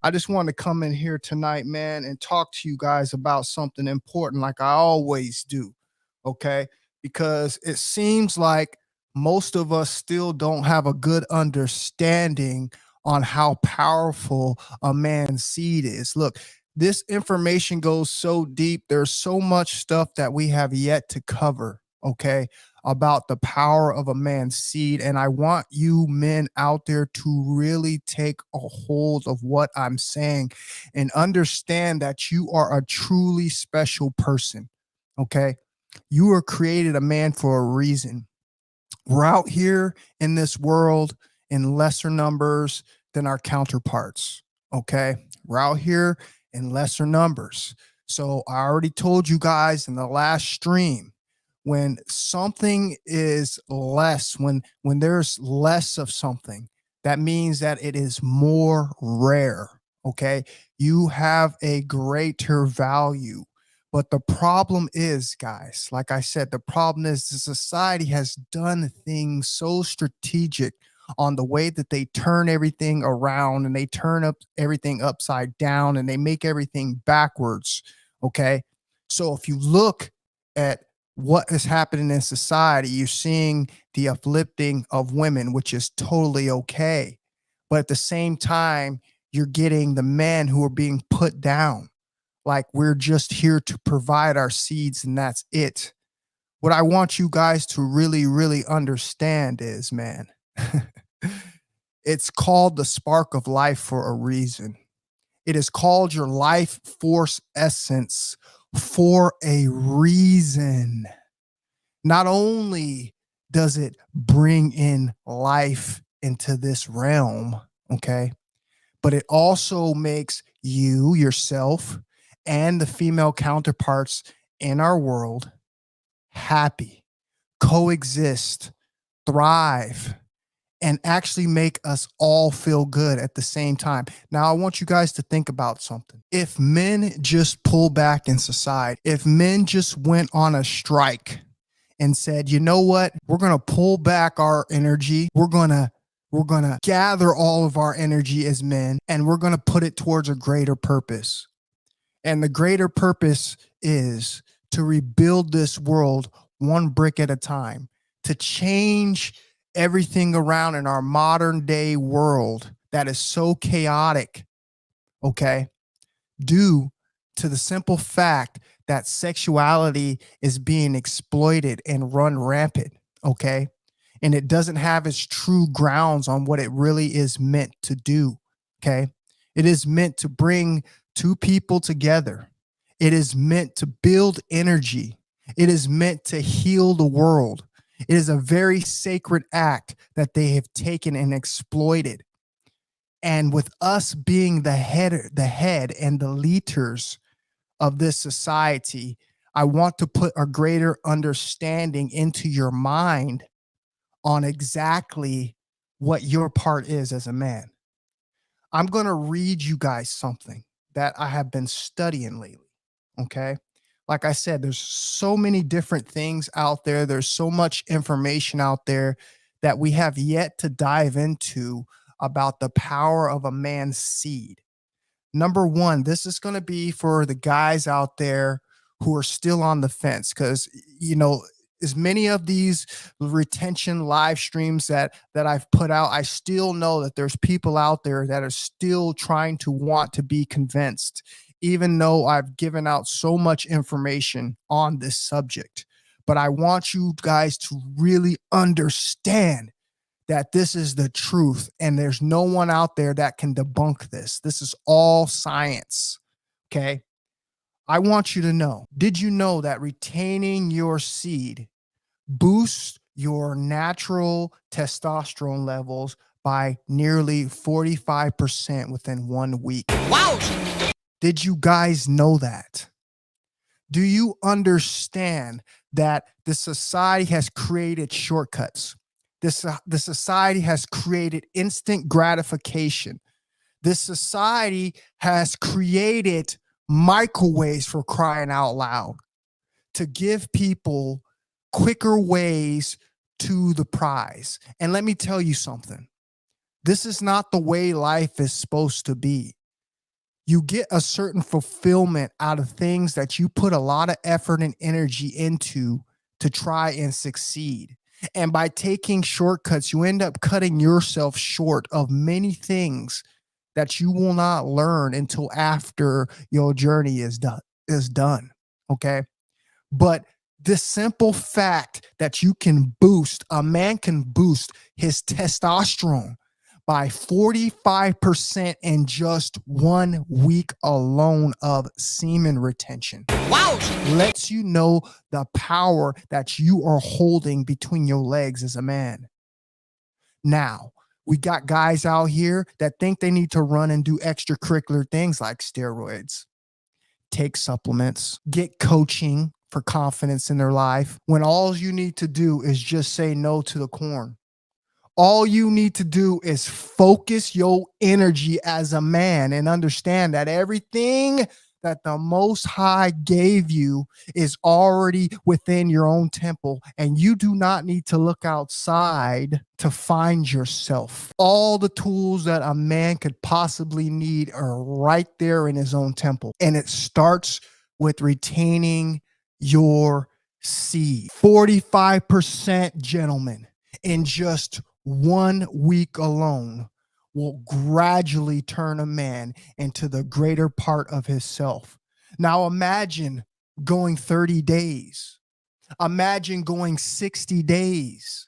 I just wanted to come in here tonight, man, and talk to you guys about something important like I always do, okay? Because it seems like most of us still don't have a good understanding on how powerful a man's seed is. Look, this information goes so deep. There's so much stuff that we have yet to cover, okay, about the power of a man's seed. And I want you men out there to really take a hold of what I'm saying and understand that you are a truly special person, okay? You were created a man for a reason. We're out here in this world in lesser numbers than our counterparts, okay? We're out here in lesser numbers. So I already told you guys in the last stream, when something is less, when there's less of something, that means that it is more rare, okay? You have a greater value. But the problem is, guys, like I said, the problem is the society has done things so strategic on the way that they turn everything around and they turn up everything upside down and they make everything backwards. Okay. So if you look at what is happening in society, you're seeing the uplifting of women, which is totally okay. But at the same time, you're getting the men who are being put down. Like we're just here to provide our seeds and that's it. What I want you guys to really, really understand is, man, it's called the spark of life for a reason. It is called your life force essence for a reason. Not only does it bring in life into this realm, okay, but it also makes you, yourself, and the female counterparts in our world happy, coexist, thrive, and actually make us all feel good at the same time. Now, I want you guys to think about something. If men just pull back in society, if men just went on a strike and said, you know what, we're going to pull back our energy, we're going to gather all of our energy as men, and we're going to put it towards a greater purpose. And the greater purpose is to rebuild this world one brick at a time, to change everything around in our modern day world that is so chaotic, okay, due to the simple fact that sexuality is being exploited and run rampant, okay? And it doesn't have its true grounds on what it really is meant to do, okay? It is meant to bring two people together. It is meant to build energy. It is meant to heal the world. It is a very sacred act that they have taken and exploited. And with us being the head and the leaders of this society, I want to put a greater understanding into your mind on exactly what your part is as a man. I'm going to read you guys something that I have been studying lately. Okay. Like I said, there's so many different things out there. There's so much information out there that we have yet to dive into about the power of a man's seed. Number one, this is going to be for the guys out there who are still on the fence because, you know, as many of these retention live streams that I've put out, I still know that there's people out there that are still trying to want to be convinced, even though I've given out so much information on this subject. But I want you guys to really understand that this is the truth and there's no one out there that can debunk this. This is all science. Okay. I want you to know, did you know that retaining your seed boosts your natural testosterone levels by nearly 45% within 1 week? Wow. Did you guys know that? Do you understand that the society has created shortcuts? The society has created instant gratification. This society has created microwaves, for crying out loud, to give people quicker ways to the prize. And let me tell you something. This is not the way life is supposed to be. You get a certain fulfillment out of things that you put a lot of effort and energy into to try and succeed. And by taking shortcuts, you end up cutting yourself short of many things that you will not learn until after your journey is done. Okay. But this simple fact that you can boost, a man can boost his testosterone by 45% in just 1 week alone of semen retention. Wow. Lets you know the power that you are holding between your legs as a man. Now, we got guys out here that think they need to run and do extracurricular things like steroids, take supplements, get coaching for confidence in their life, when all you need to do is just say no to the corn. All you need to do is focus your energy as a man and understand that everything that the Most High gave you is already within your own temple, and you do not need to look outside to find yourself. All the tools that a man could possibly need are right there in his own temple, and it starts with retaining your seed. 45%, gentlemen, in just 1 week alone will gradually turn a man into the greater part of himself. Now imagine going 30 days. Imagine going 60 days.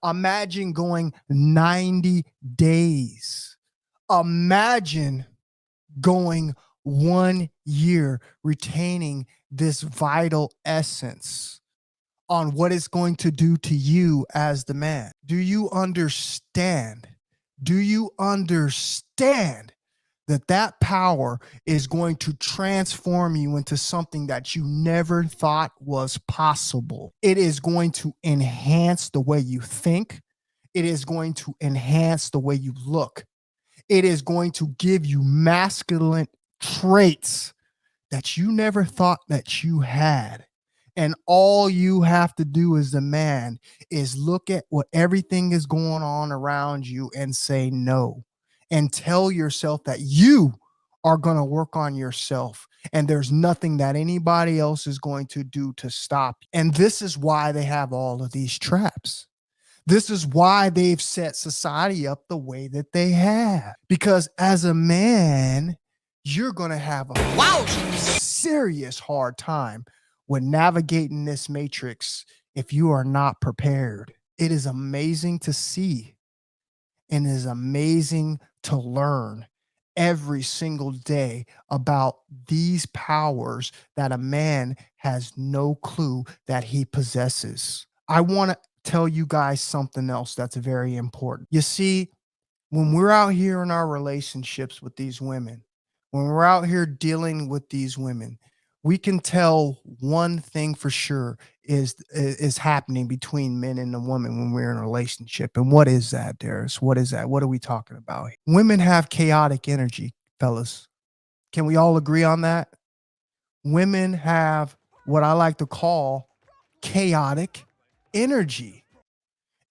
Imagine going 90 days. Imagine going 1 year retaining this vital essence on what it's going to do to you as the man. Do you understand? Do you understand that that power is going to transform you into something that you never thought was possible? It is going to enhance the way you think. It is going to enhance the way you look. It is going to give you masculine traits that you never thought that you had. And all you have to do as a man is look at what everything is going on around you and say no, and tell yourself that you are going to work on yourself. And there's nothing that anybody else is going to do to stop. And this is why they have all of these traps. This is why they've set society up the way that they have. Because as a man, you're going to have a serious hard time with navigating this matrix if you are not prepared. It is amazing to see, and it is amazing to learn every single day about these powers that a man has no clue that he possesses. I want to tell you guys something else that's very important. You see, when we're out here in our relationships with these women, when we're out here dealing with these women, we can tell one thing for sure is happening between men and a woman when we're in a relationship. And what is that, Darius? What is that? What are we talking about? Women have chaotic energy, fellas. Can we all agree on that? Women have what I like to call chaotic energy.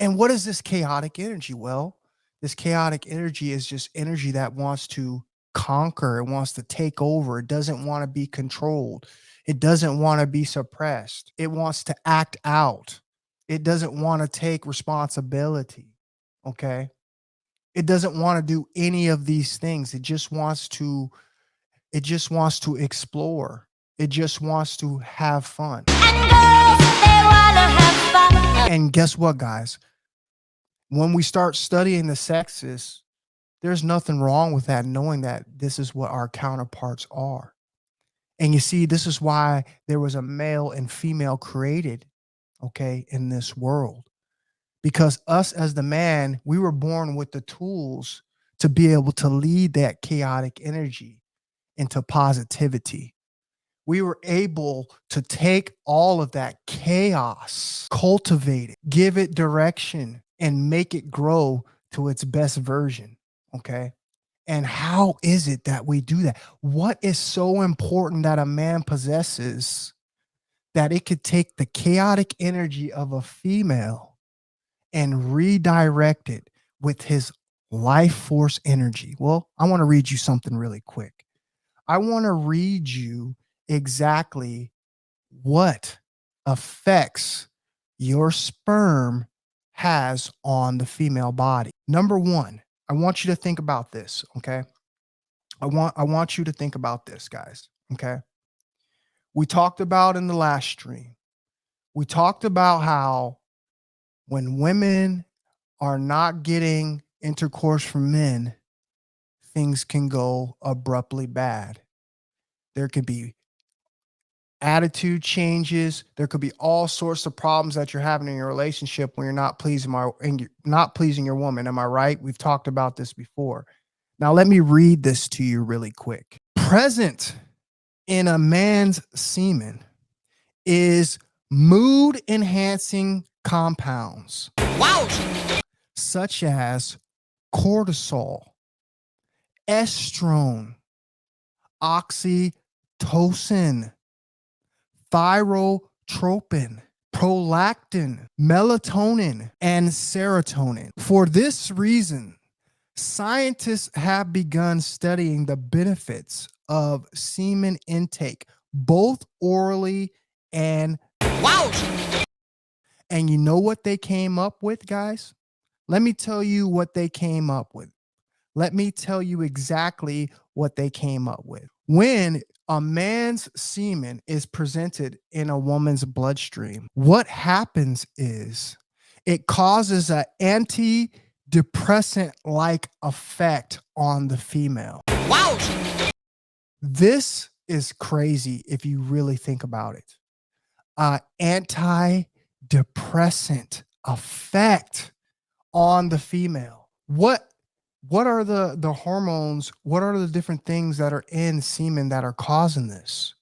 And what is this chaotic energy? Well, this chaotic energy is just energy that wants to conquer. It wants to take over. It doesn't want to be controlled. It doesn't want to be suppressed. It wants to act out. It doesn't want to take responsibility. Okay. It doesn't want to do any of these things. It just wants to explore. It just wants to have fun. And girls, they wanna have fun. And guess what, guys? When we start studying the sexes, there's nothing wrong with that, knowing that this is what our counterparts are. And you see, this is why there was a male and female created, okay, in this world. Because us as the man, we were born with the tools to be able to lead that chaotic energy into positivity. We were able to take all of that chaos, cultivate it, give it direction, and make it grow to its best version. Okay. And how is it that we do that? What is so important that a man possesses that it could take the chaotic energy of a female and redirect it with his life force energy? Well, I want to read you something really quick. I want to read you exactly what effects your sperm has on the female body. Number one, I want you to think about this, okay? I want you to think about this, guys, okay? We talked about in the last stream, we talked about how when women are not getting intercourse from men, things can go abruptly bad. There could be attitude changes. There could be all sorts of problems that you're having in your relationship when you're not pleasing your woman. Am I right? We've talked about this before. Now let me read this to you really quick. Present in a man's semen is mood enhancing compounds. Wow. Such as cortisol, estrone, oxytocin, thyrotropin, prolactin, melatonin, and serotonin. For this reason, scientists have begun studying the benefits of semen intake, both orally and wow. And you know what they came up with, guys? Let me tell you what they came up with. Let me tell you exactly what they came up with. When a man's semen is presented in a woman's bloodstream, what happens is it causes an antidepressant like effect on the female. Wow. This is crazy if you really think about it. Antidepressant effect on the female. What are the hormones? What are the different things that are in semen that are causing this?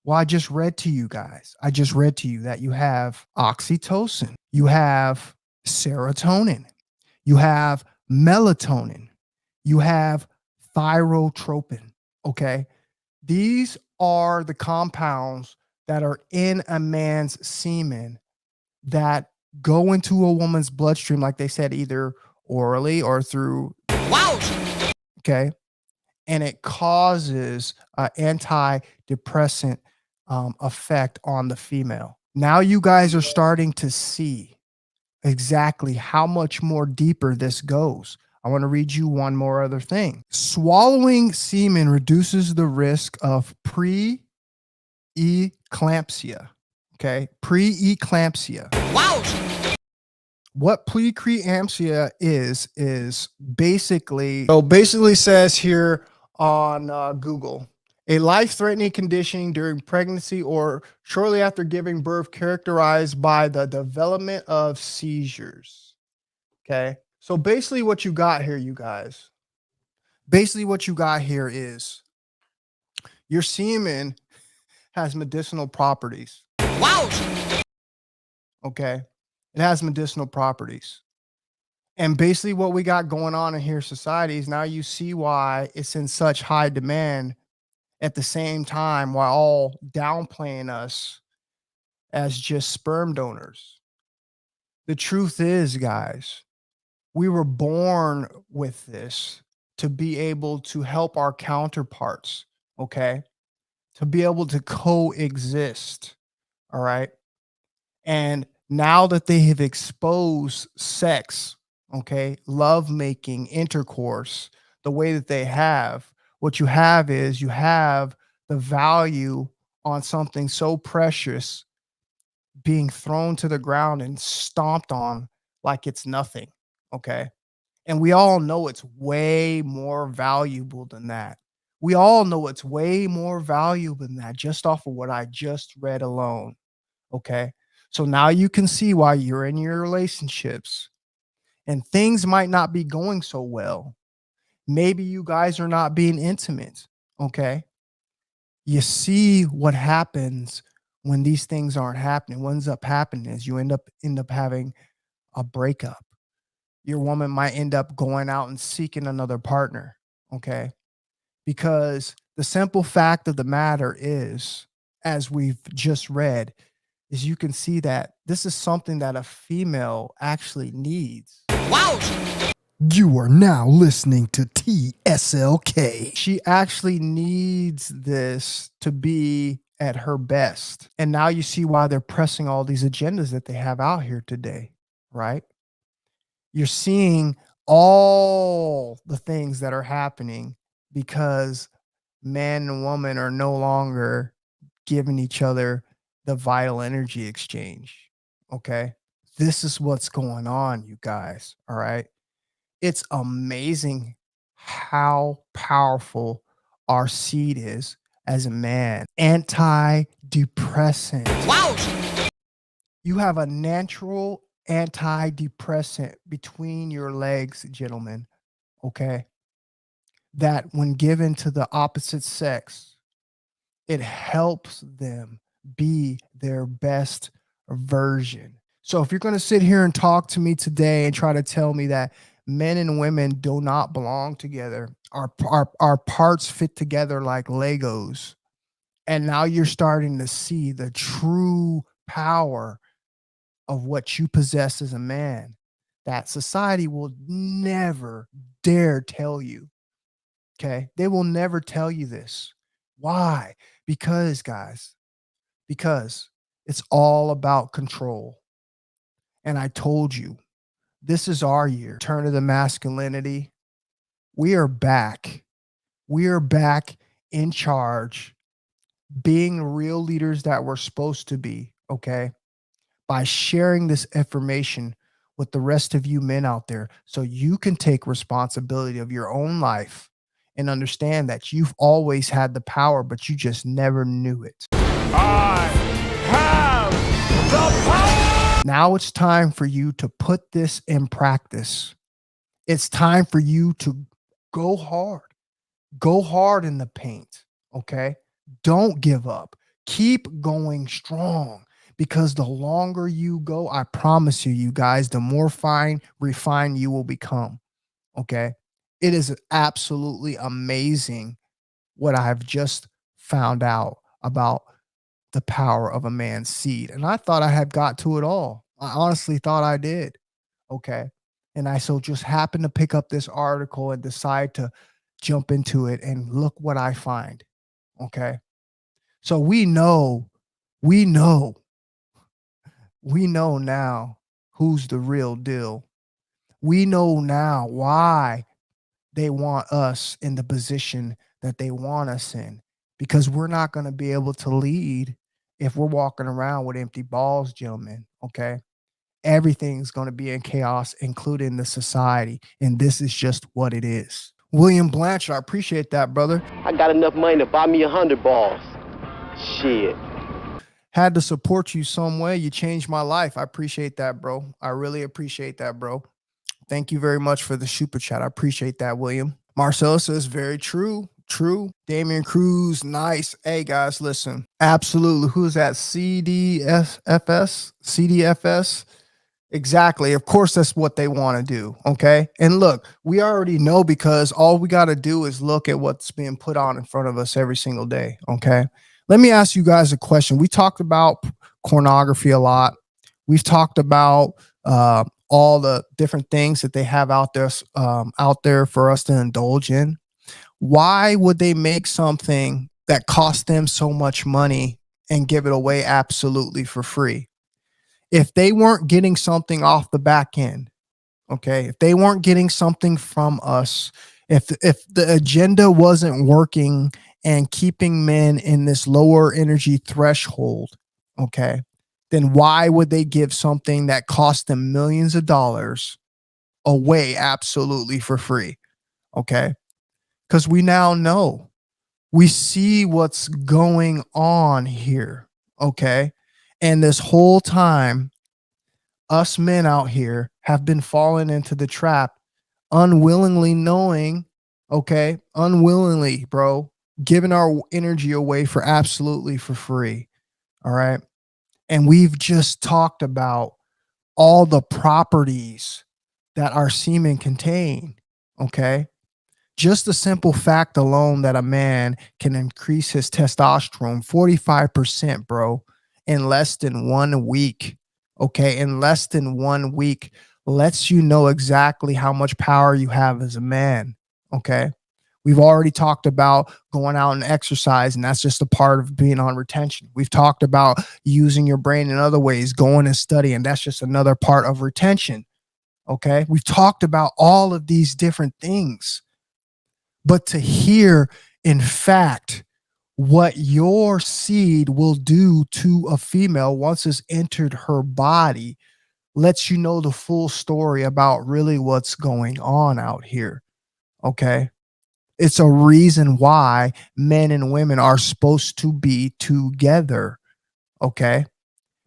Well, I just read to you guys. I just read to you that you have oxytocin, you have serotonin, you have melatonin, you have thyrotropin. Okay. These are the compounds that are in a man's semen that go into a woman's bloodstream, like they said, either orally or through wow. Okay. And it causes an antidepressant effect on the female. Now you guys are starting to see exactly how much more deeper this goes. I want to read you one more other thing. Swallowing semen reduces the risk of pre-eclampsia. Okay. Pre-eclampsia. Wow. What preeclampsia is basically, basically says here on Google, a life-threatening condition during pregnancy or shortly after giving birth characterized by the development of seizures. Okay. So basically what you got here, you guys, basically what you got here is your semen has medicinal properties. Wow. Okay. It has medicinal properties. And basically what we got going on in here society is now you see why it's in such high demand at the same time while all downplaying us as just sperm donors. The truth is, guys, we were born with this to be able to help our counterparts, okay? To be able to coexist, all right? And now that they have exposed sex, okay, lovemaking, intercourse, the way that they have, what you have is you have the value on something so precious being thrown to the ground and stomped on like it's nothing, okay? And we all know it's way more valuable than that. We all know it's way more valuable than that just off of what I just read alone, okay? So now you can see why you're in your relationships and things might not be going so well. Maybe you guys are not being intimate. Okay. You see what happens when these things aren't happening. What ends up happening is you end up having a breakup. Your woman might end up going out and seeking another partner. Okay. Because the simple fact of the matter is, as we've just read, is you can see that this is something that a female actually needs. Wow. You are now listening to TSLK. She actually needs this to be at her best. And now you see why they're pressing all these agendas that they have out here today, right? You're seeing all the things that are happening because man and woman are no longer giving each other the vital energy exchange. Okay. This is what's going on, you guys. All right. It's amazing how powerful our seed is as a man. Antidepressant. Wow. You have a natural antidepressant between your legs, gentlemen. Okay. That when given to the opposite sex, it helps them be their best version. So if you're going to sit here and talk to me today and try to tell me that men and women do not belong together, our parts fit together like Legos, and now you're starting to see the true power of what you possess as a man, that society will never dare tell you. Okay. They will never tell you this. Why? Because, guys, because it's all about control. And I told you, this is our year. Turn to the masculinity. We are back. We are back in charge, being real leaders that we're supposed to be. Okay. By sharing this information with the rest of you men out there so you can take responsibility of your own life and understand that you've always had the power, but you just never knew it. I have the power. Now it's time for you to put this in practice. It's time for you to go hard. Go hard in the paint. Okay. Don't give up. Keep going strong. Because the longer you go, I promise you, you guys, the more refined you will become. Okay. It is absolutely amazing what I have just found out about the power of a man's seed. And I thought I had got to it all. I honestly thought I did. Okay. And I so just happened to pick up this article and decide to jump into it, and look what I find. Okay. So we know now who's the real deal. We know now why they want us in the position that they want us in, because we're not going to be able to lead if we're walking around with empty balls, gentlemen. Okay. Everything's going to be in chaos, including the society. And this is just what it is. William Blanchard, I appreciate that, brother. I got enough money to buy me 100 balls. Shit. Had to support you some way. You changed my life. I appreciate that, bro. I really appreciate that, bro. Thank you very much for the super chat. I appreciate that, William. Marcelo says, very true. True. Damian Cruz, nice. Hey, guys, listen. Absolutely. Who's that? CDFS? Exactly. Of course, that's what they want to do. Okay. And look, we already know, because all we got to do is look at what's being put on in front of us every single day. Okay. Let me ask you guys a question. We talked about pornography a lot. We've talked about all the different things that they have out there for us to indulge in. Why would they make something that costs them so much money and give it away absolutely for free? If they weren't getting something off the back end, okay, if they weren't getting something from us, if the agenda wasn't working and keeping men in this lower energy threshold, okay, then why would they give something that cost them millions of dollars away absolutely for free? Okay, because we now know, we see what's going on here. Okay, and this whole time, us men out here have been falling into the trap, unwillingly knowing, okay, unwillingly, bro, giving our energy away for absolutely for free. All right. And we've just talked about all the properties that our semen contain. Okay. Just the simple fact alone that a man can increase his testosterone 45%, bro, in less than 1 week. Okay. In less than 1 week. lets you know exactly how much power you have as a man. Okay. We've already talked about going out and exercise, and that's just a part of being on retention. We've talked about using your brain in other ways, going and studying. That's just another part of retention. Okay. We've talked about all of these different things. But to hear, in fact, what your seed will do to a female once it's entered her body lets you know the full story about really what's going on out here. Okay. It's a reason why men and women are supposed to be together. Okay.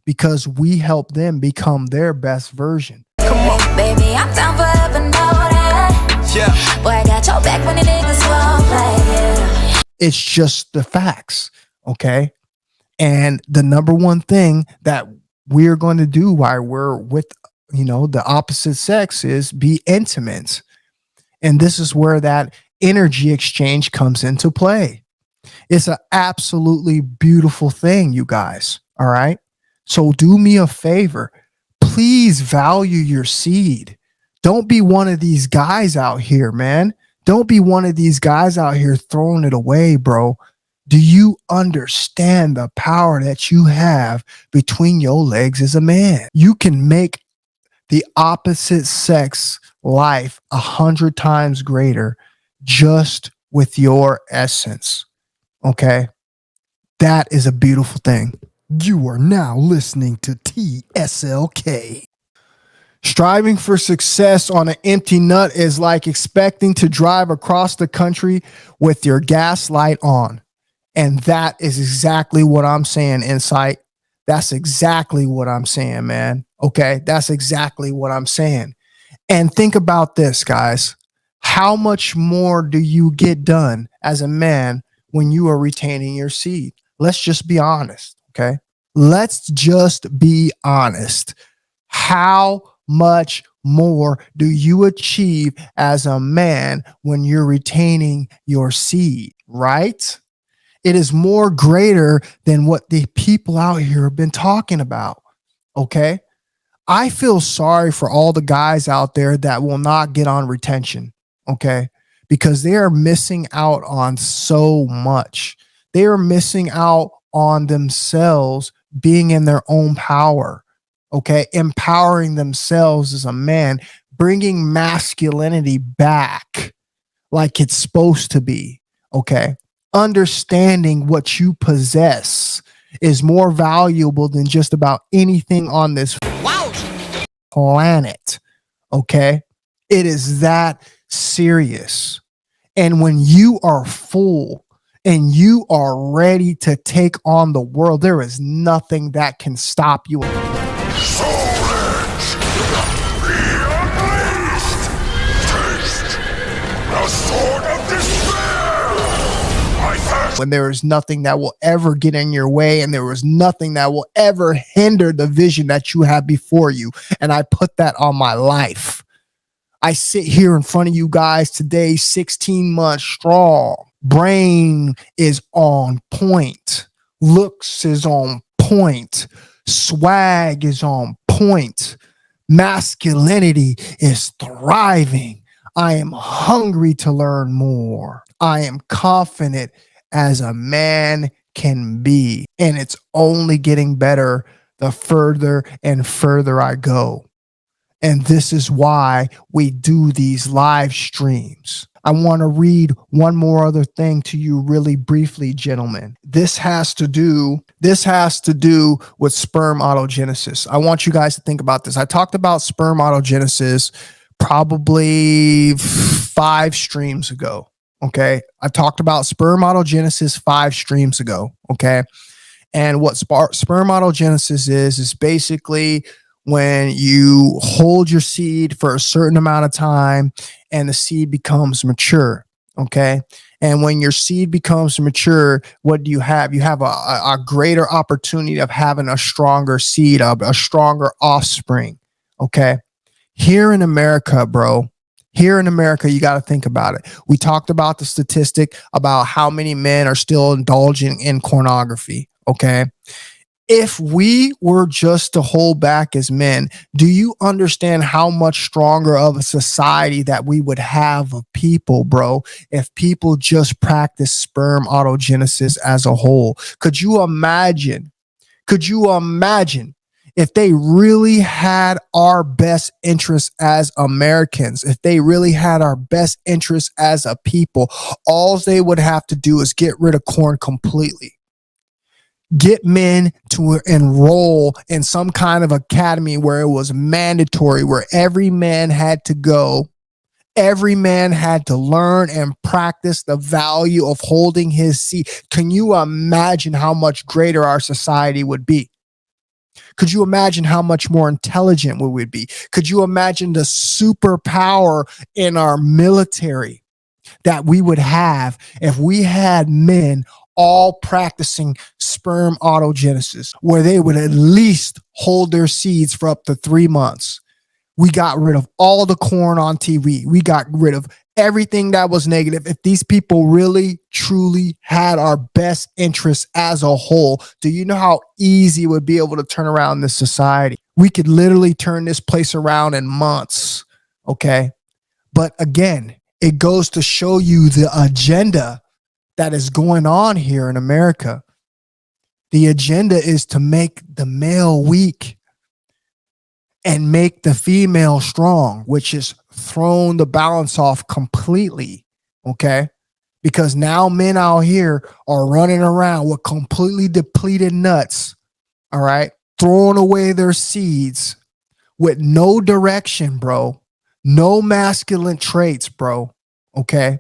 Because we help them become their best version. Come on, baby, I'm down forever, know that. Yeah. Boy, I got your back when the niggas won't play. Yeah. It's just the facts. Okay. And the number one thing that we're going to do while we're with, the opposite sex is be intimate. And this is where that energy exchange comes into play. It's an absolutely beautiful thing, you guys. All right. So do me a favor. Please value your seed. Don't be one of these guys out here, man. Don't be one of these guys out here throwing it away, bro. Do you understand the power that you have between your legs as a man? You can make the opposite sex life 100 times greater just with your essence. Okay. That is a beautiful thing. You are now listening to TSLK. Striving for success on an empty nut is like expecting to drive across the country with your gas light on. And that is exactly what I'm saying, Insight. That's exactly what I'm saying, man. Okay. That's exactly what I'm saying. And think about this, guys. How much more do you get done as a man when you are retaining your seed? Let's just be honest. Okay. Let's just be honest. How much more do you achieve as a man when you're retaining your seed, right? It is more greater than what the people out here have been talking about. Okay. I feel sorry for all the guys out there that will not get on retention. Okay. Because they are missing out on so much. They are missing out on themselves being in their own power. Okay. Empowering themselves as a man, bringing masculinity back like it's supposed to be. Okay. Understanding what you possess is more valuable than just about anything on this planet. Okay. It is that serious. And when you are full and you are ready to take on the world, there is nothing that can stop you. When there is nothing that will ever get in your way, and there is nothing that will ever hinder the vision that you have before you. And I put that on my life. I sit here in front of you guys today, 16 months strong. Brain is on point. Looks is on point. Swag is on point. Masculinity is thriving. I am hungry to learn more. I am confident as a man can be. And it's only getting better the further and further I go. And this is why we do these live streams. I want to read one more other thing to you really briefly, gentlemen. This has to do with sperm autogenesis. I want you guys to think about this. I talked about sperm autogenesis probably 5 streams ago. Okay. I talked about sperm autogenesis 5 streams ago. Okay. And what sperm autogenesis is basically when you hold your seed for a certain amount of time and the seed becomes mature. Okay. And when your seed becomes mature, what do you have? You have a greater opportunity of having a stronger seed, a stronger offspring. Okay. Here in America, bro, here in America, you got to think about it. We talked about the statistic about how many men are still indulging in pornography. Okay. If we were just to hold back as men, do you understand how much stronger of a society that we would have of people, bro, if people just practice sperm autogenesis as a whole? Could you imagine? Could you imagine if they really had our best interests as Americans, if they really had our best interests as a people? All they would have to do is get rid of corn completely. Get men to enroll in some kind of academy where it was mandatory, where every man had to go. Every man had to learn and practice the value of holding his seed. Can you imagine how much greater our society would be? Could you imagine how much more intelligent we would be? Could you imagine the superpower in our military that we would have if we had men all practicing sperm autogenesis, where they would at least hold their seeds for up to 3 months? We got rid of all the corn on TV. We got rid of everything that was negative. If these people really, truly had our best interests as a whole, do you know how easy it would be able to turn around this society? We could literally turn this place around in months. Okay. But again, it goes to show you the agenda that is going on here in America. The agenda is to make the male weak and make the female strong, which is thrown the balance off completely. Okay. Because now men out here are running around with completely depleted nuts. All right. Throwing away their seeds with no direction, bro. No masculine traits, bro. Okay.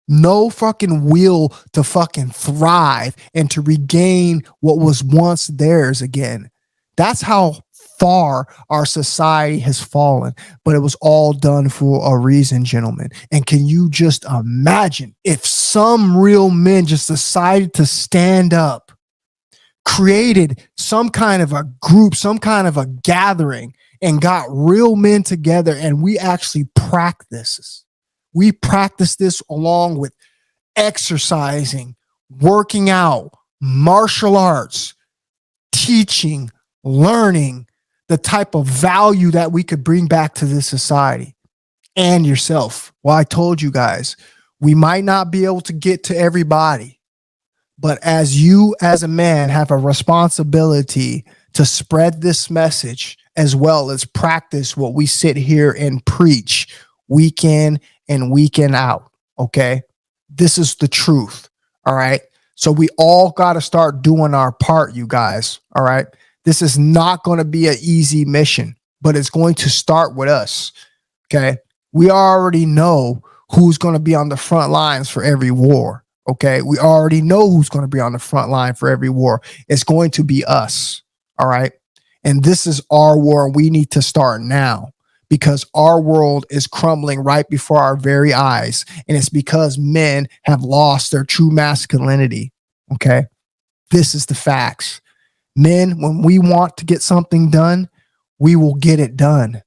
No fucking will to fucking thrive and to regain what was once theirs again. That's how far our society has fallen, but it was all done for a reason, gentlemen. And can you just imagine if some real men just decided to stand up, created some kind of a group, some kind of a gathering, and got real men together, and we actually practice. We practice this along with exercising, working out, martial arts, teaching, learning, the type of value that we could bring back to this society and yourself. Well, I told you guys, we might not be able to get to everybody, but as you, as a man, have a responsibility to spread this message as well as practice what we sit here and preach week in and weekend out. Okay. This is the truth. All right. So we all got to start doing our part, you guys. All right. This is not going to be an easy mission, but it's going to start with us. Okay. We already know who's going to be on the front lines for every war. Okay. We already know who's going to be on the front line for every war. It's going to be us. All right. And this is our war. We need to start now, because our world is crumbling right before our very eyes. And it's because men have lost their true masculinity. Okay. This is the facts. Men, when we want to get something done, we will get it done.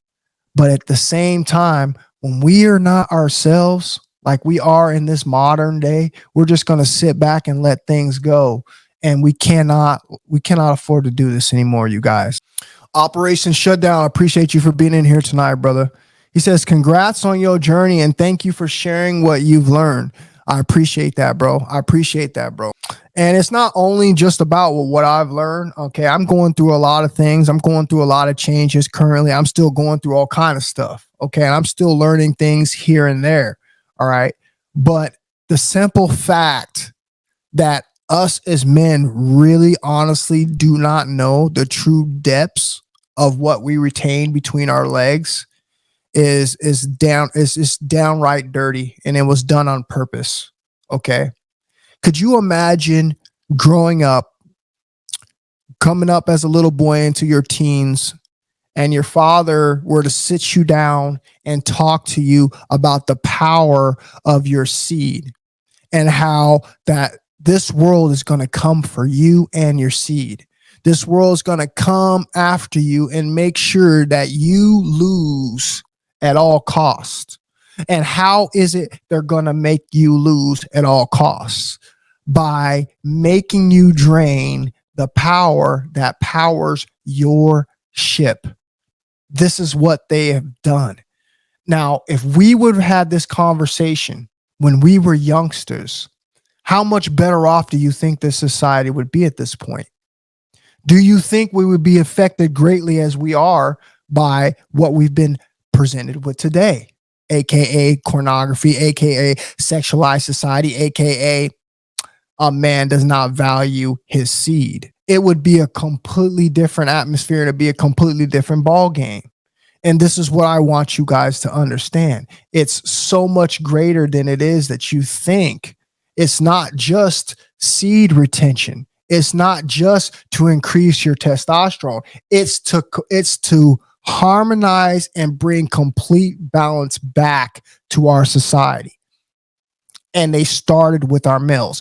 But at the same time, when we are not ourselves, like we are in this modern day, we're just going to sit back and let things go. And we cannot afford to do this anymore, you guys. Operation Shutdown, I appreciate you for being in here tonight, brother. He says, congrats on your journey and thank you for sharing what you've learned. I appreciate that, bro. I appreciate that, bro. And it's not only just about what I've learned. Okay. I'm going through a lot of things. I'm going through a lot of changes currently. I'm still going through all kind of stuff. Okay. And I'm still learning things here and there. All right. But the simple fact that us as men really honestly do not know the true depths of what we retain between our legs is downright dirty, and it was done on purpose. Okay. Could you imagine growing up, coming up as a little boy into your teens, and your father were to sit you down and talk to you about the power of your seed and how that this world is going to come for you and your seed. This world is going to come after you and make sure that you lose at all costs. And how is it they're going to make you lose at all costs? By making you drain the power that powers your ship. This is what they have done. Now, if we would have had this conversation when we were youngsters, how much better off do you think this society would be at this point? Do you think we would be affected greatly as we are by what we've been presented with today, aka pornography, aka sexualized society, aka a man does not value his seed? It would be a completely different atmosphere. It'd be a completely different ball game. And this is what I want you guys to understand. It's so much greater than it is that you think. It's not just seed retention. It's not just to increase your testosterone. It's to harmonize and bring complete balance back to our society. And they started with our males.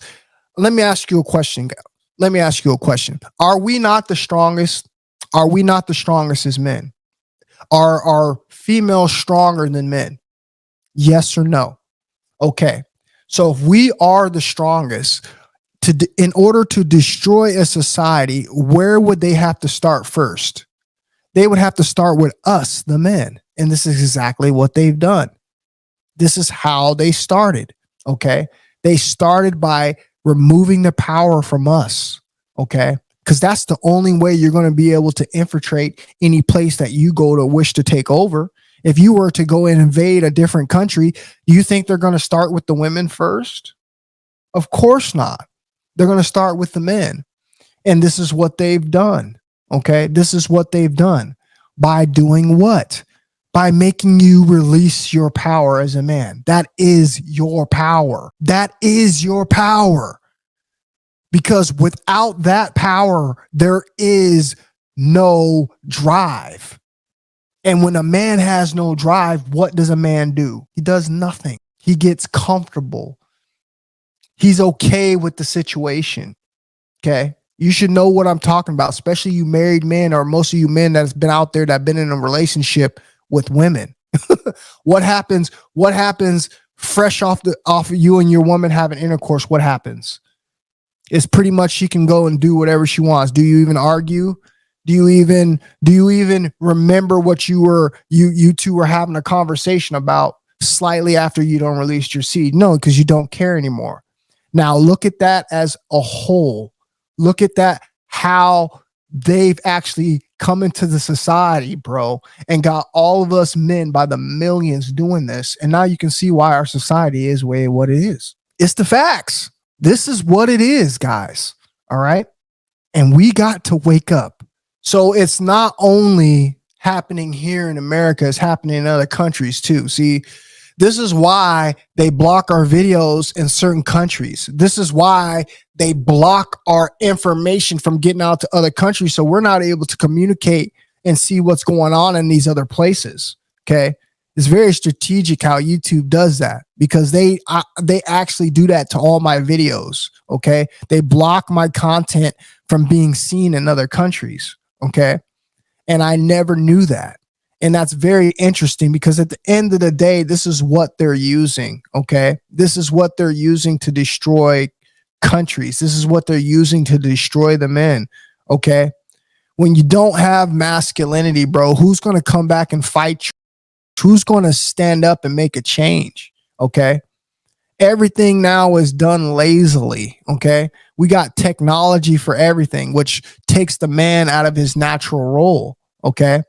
Let me ask you a question. Are we not the strongest? Are we not the strongest as men? Are females stronger than men? Yes or no? Okay. So if we are the strongest, in order to destroy a society, where would they have to start first? They would have to start with us, the men. And this is exactly what they've done. This is how they started. Okay. They started by removing the power from us. Okay. Because that's the only way you're going to be able to infiltrate any place that you go to wish to take over. If you were to go and invade a different country, do you think they're going to start with the women first? Of course not. They're going to start with the men. And this is what they've done. Okay. This is what they've done by doing what? By making you release your power as a man. That is your power. That is your power. Because without that power, there is no drive. And when a man has no drive, what does a man do? He does nothing. He gets comfortable. He's okay with the situation. Okay. You should know what I'm talking about, especially you married men, or most of you men that's been out there that have been in a relationship with women. What happens fresh off of you and your woman having intercourse? What happens? It's pretty much she can go and do whatever she wants. Do you even argue? Do you even remember what you two were having a conversation about slightly after you don't release your seed? No, because you don't care anymore. Now look at that as a whole. Look at that, how they've actually come into the society, bro, and got all of us men by the millions doing this. And now you can see why our society is what it is. It's the facts. This is what it is, guys. All right. And we got to wake up. So it's not only happening here in America, it's happening in other countries too. See, this is why they block our videos in certain countries. This is why they block our information from getting out to other countries. So we're not able to communicate and see what's going on in these other places. Okay. It's very strategic how YouTube does that, because they actually do that to all my videos. Okay. They block my content from being seen in other countries. Okay. And I never knew that. And that's very interesting, because at the end of the day, this is what they're using. Okay. This is what they're using to destroy countries. This is what they're using to destroy the men. Okay. When you don't have masculinity, bro, who's going to come back and fight you? Who's going to stand up and make a change? Okay. Everything now is done lazily. Okay. We got technology for everything, which takes the man out of his natural role. Okay.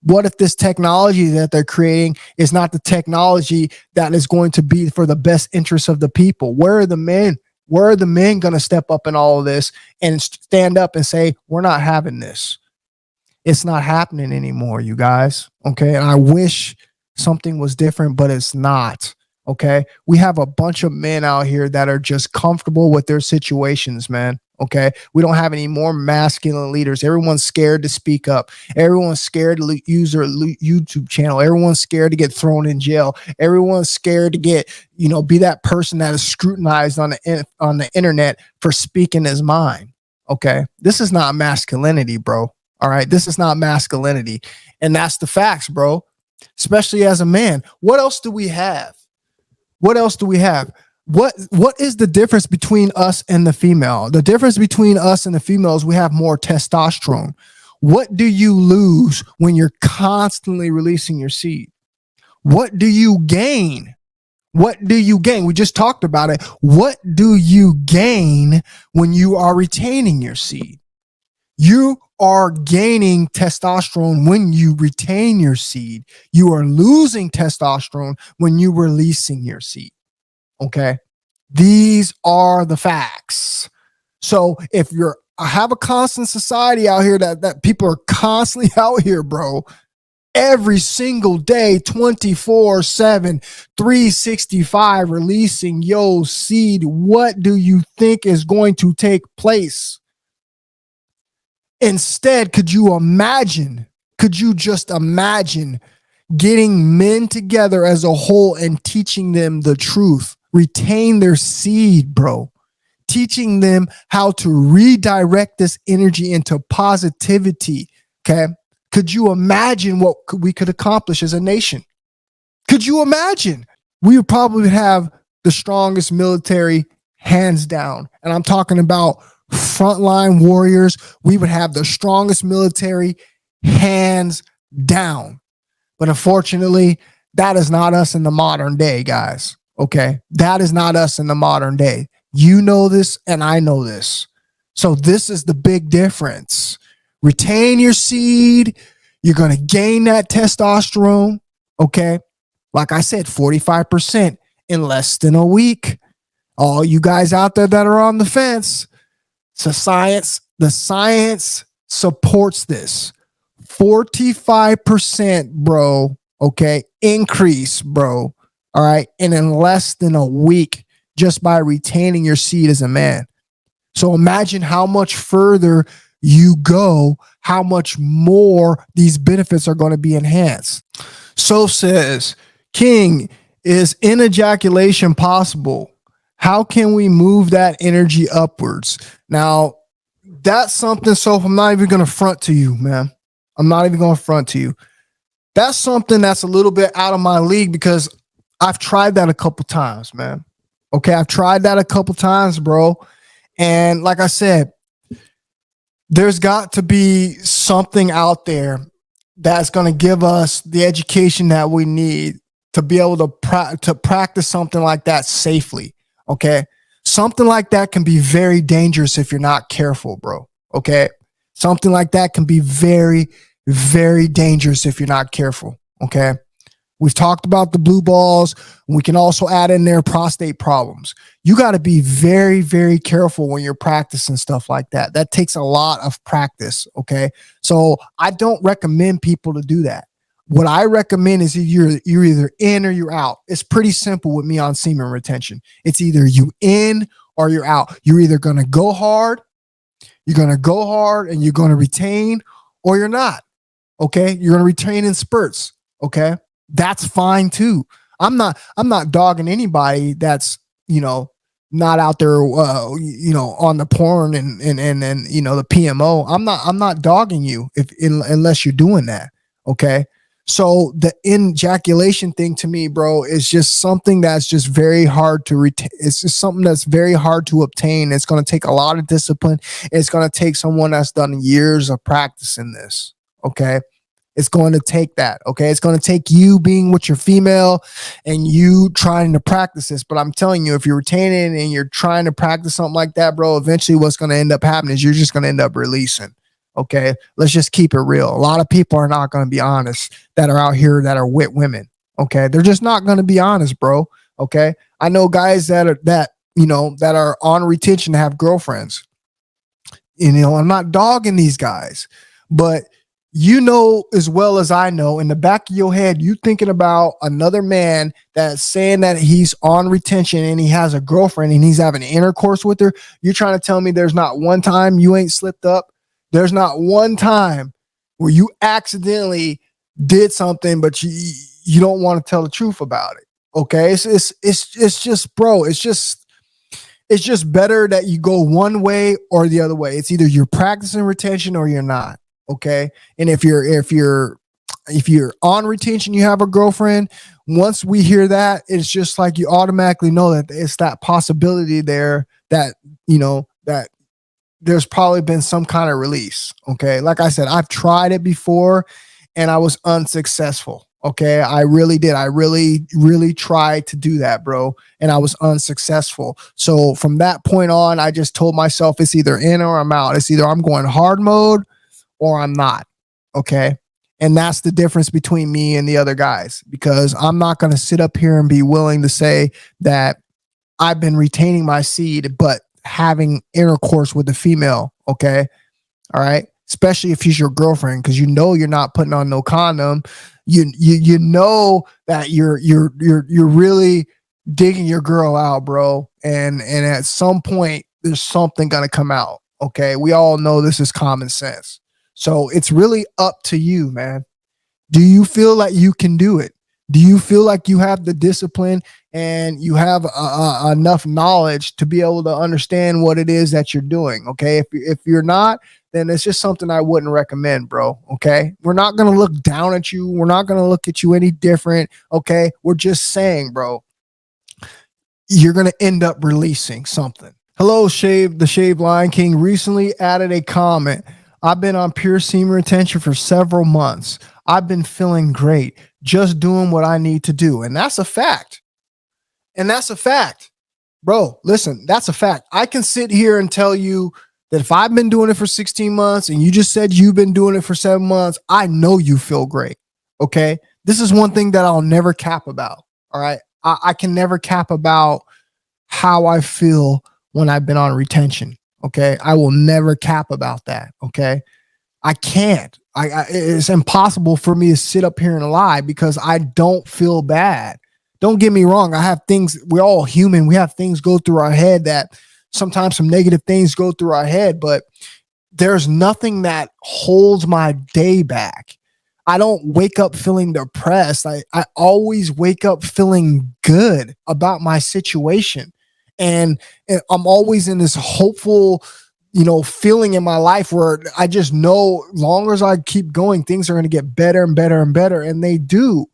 What if this technology that they're creating is not the technology that is going to be for the best interest of the people? Where are the men? Where are the men going to step up in all of this and stand up and say, we're not having this? It's not happening anymore, you guys. Okay. And I wish something was different, but it's not. Okay. We have a bunch of men out here that are just comfortable with their situations, man. Okay. We don't have any more masculine leaders. Everyone's scared to speak up. Everyone's scared to use their YouTube channel. Everyone's scared to get thrown in jail. Everyone's scared to get, be that person that is scrutinized on the internet for speaking his mind. Okay. This is not masculinity, bro. All right. This is not masculinity. And that's the facts, bro. Especially as a man. What else do we have? What else do we have? what is the difference between us and the female? The difference between us and the females, we have more testosterone. What do you lose when you're constantly releasing your seed? What do you gain? What do you gain? We just talked about it. What do you gain when you are retaining your seed? You are gaining testosterone when you retain your seed. You are losing testosterone when you releasing your seed. Okay. These are the facts. So if I have a constant society out here that people are constantly out here, bro, every single day, 24/7, 365, releasing yo seed. What do you think is going to take place? Instead, could you just imagine getting men together as a whole and teaching them the truth, retain their seed, bro, teaching them how to redirect this energy into positivity. Okay. Could you imagine what we could accomplish as a nation? Could you imagine? We would probably have the strongest military, hands down. And I'm talking about frontline warriors. We would have the strongest military, hands down. But unfortunately, that is not us in the modern day, guys. Okay. That is not us in the modern day. You know this and I know this. So this is the big difference. Retain your seed. You're going to gain that testosterone. Okay. Like I said, 45% in less than a week. All you guys out there that are on the fence. So the science supports this. 45%, bro. Okay. Increase, bro. All right. And in less than a week, just by retaining your seed as a man. So imagine how much further you go, how much more these benefits are going to be enhanced. So says, King, is in ejaculation possible? How can we move that energy upwards? Now, that's something, so I'm not even going to front to you, man. I'm not even going to front to you. That's something that's a little bit out of my league because I've tried that a couple times, man. Okay, I've tried that a couple times, bro. And like I said, there's got to be something out there that's going to give us the education that we need to be able to practice something like that safely. Okay. Something like that can be very dangerous if you're not careful, bro. Okay. Something like that can be very, very dangerous if you're not careful. Okay. We've talked about the blue balls. We can also add in there prostate problems. You got to be very, very careful when you're practicing stuff like that. That takes a lot of practice. Okay. So I don't recommend people to do that. What I recommend is you're either in or you're out. It's pretty simple with me on semen retention. It's either you in or you're out. You're either going to go hard, and you're going to retain, or you're not. Okay. You're going to retain in spurts. Okay. That's fine too. I'm not dogging anybody that's, not out there, on the porn and the PMO. I'm not dogging you unless you're doing that. Okay. So the ejaculation thing to me, bro, is just something that's just very hard to retain. It's just something that's very hard to obtain. It's going to take a lot of discipline. It's going to take someone that's done years of practice in this. Okay. It's going to take that. Okay. It's going to take you being with your female and you trying to practice this. But I'm telling you, if you're retaining and you're trying to practice something like that, bro, eventually what's going to end up happening is you're just going to end up releasing. Okay. Let's just keep it real. A lot of people are not going to be honest that are out here that are with women. Okay. They're just not going to be honest, bro. Okay. I know guys that are on retention to have girlfriends. I'm not dogging these guys, but as well as I know, in the back of your head, you thinking about another man that's saying that he's on retention and he has a girlfriend and he's having intercourse with her. You're trying to tell me there's not one time you ain't slipped up? There's not one time where you accidentally did something, but you don't want to tell the truth about it. Okay. It's just, bro, it's just better that you go one way or the other way. It's either you're practicing retention or you're not. Okay. And if you're if you're on retention, you have a girlfriend. Once we hear that, it's just like you automatically know that it's that possibility there that, you know, that there's probably been some kind of release. Okay. Like I said, I've tried it before and I was unsuccessful. Okay. I really did. I really tried to do that, bro. And I was unsuccessful. So from that point on, I just told myself it's either in or I'm out. It's either I'm going hard mode or I'm not. Okay. And that's the difference between me and the other guys, because I'm not going to sit up here and be willing to say that I've been retaining my seed, but having intercourse with a female. Okay. All right. Especially if she's your girlfriend, because you know you're not putting on no condom. You know that you're really digging your girl out, bro. And at some point there's something gonna come out. Okay. We all know this is common sense. So it's really up to you, man. Do you feel like you can do it? Do you feel like you have the discipline and you have enough knowledge to be able to understand what it is that you're doing? Okay. If you're not, then it's just something I wouldn't recommend, bro. Okay. We're not going to look down at you. We're not going to look at you any different. Okay. We're just saying, bro, you're going to end up releasing something. Hello, the Shaved Lion King recently added a comment. I've been on pure semen retention for several months. I've been feeling great, just doing what I need to do. And that's a fact. And that's a fact. Bro, listen, that's a fact. I can sit here and tell you that if I've been doing it for 16 months and you just said you've been doing it for 7 months, I know you feel great. Okay. This is one thing that I'll never cap about. All right. I can never cap about how I feel when I've been on retention. Okay. I will never cap about that. Okay. I can't. It's impossible for me to sit up here and lie because I don't feel bad. Don't get me wrong. I have things. We're all human. We have things go through our head that sometimes some negative things go through our head, but there's nothing that holds my day back. I don't wake up feeling depressed. I always wake up feeling good about my situation. And I'm always in this hopeful, feeling in my life where I just know longer as I keep going, things are going to get better and better and better. And they do.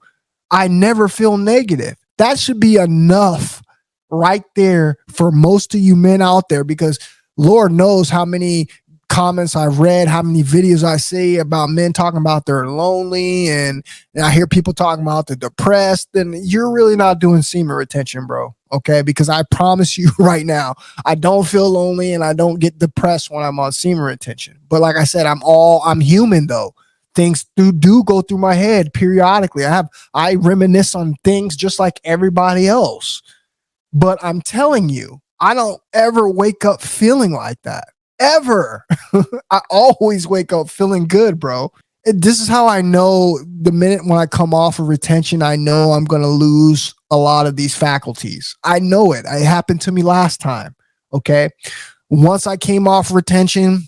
I never feel negative. That should be enough right there for most of you men out there, because Lord knows how many comments I've read, how many videos I see about men talking about they're lonely, and I hear people talking about they're depressed. Then you're really not doing semen retention, bro. Okay, because I promise you right now, I don't feel lonely and I don't get depressed when I'm on semen retention. But like I said, I'm human though. Things do go through my head periodically. I reminisce on things just like everybody else. But I'm telling you, I don't ever wake up feeling like that. Ever. I always wake up feeling good, bro. This is how I know the minute when I come off of retention, I know I'm going to lose a lot of these faculties. I know it. It happened to me last time. Okay. Once I came off retention,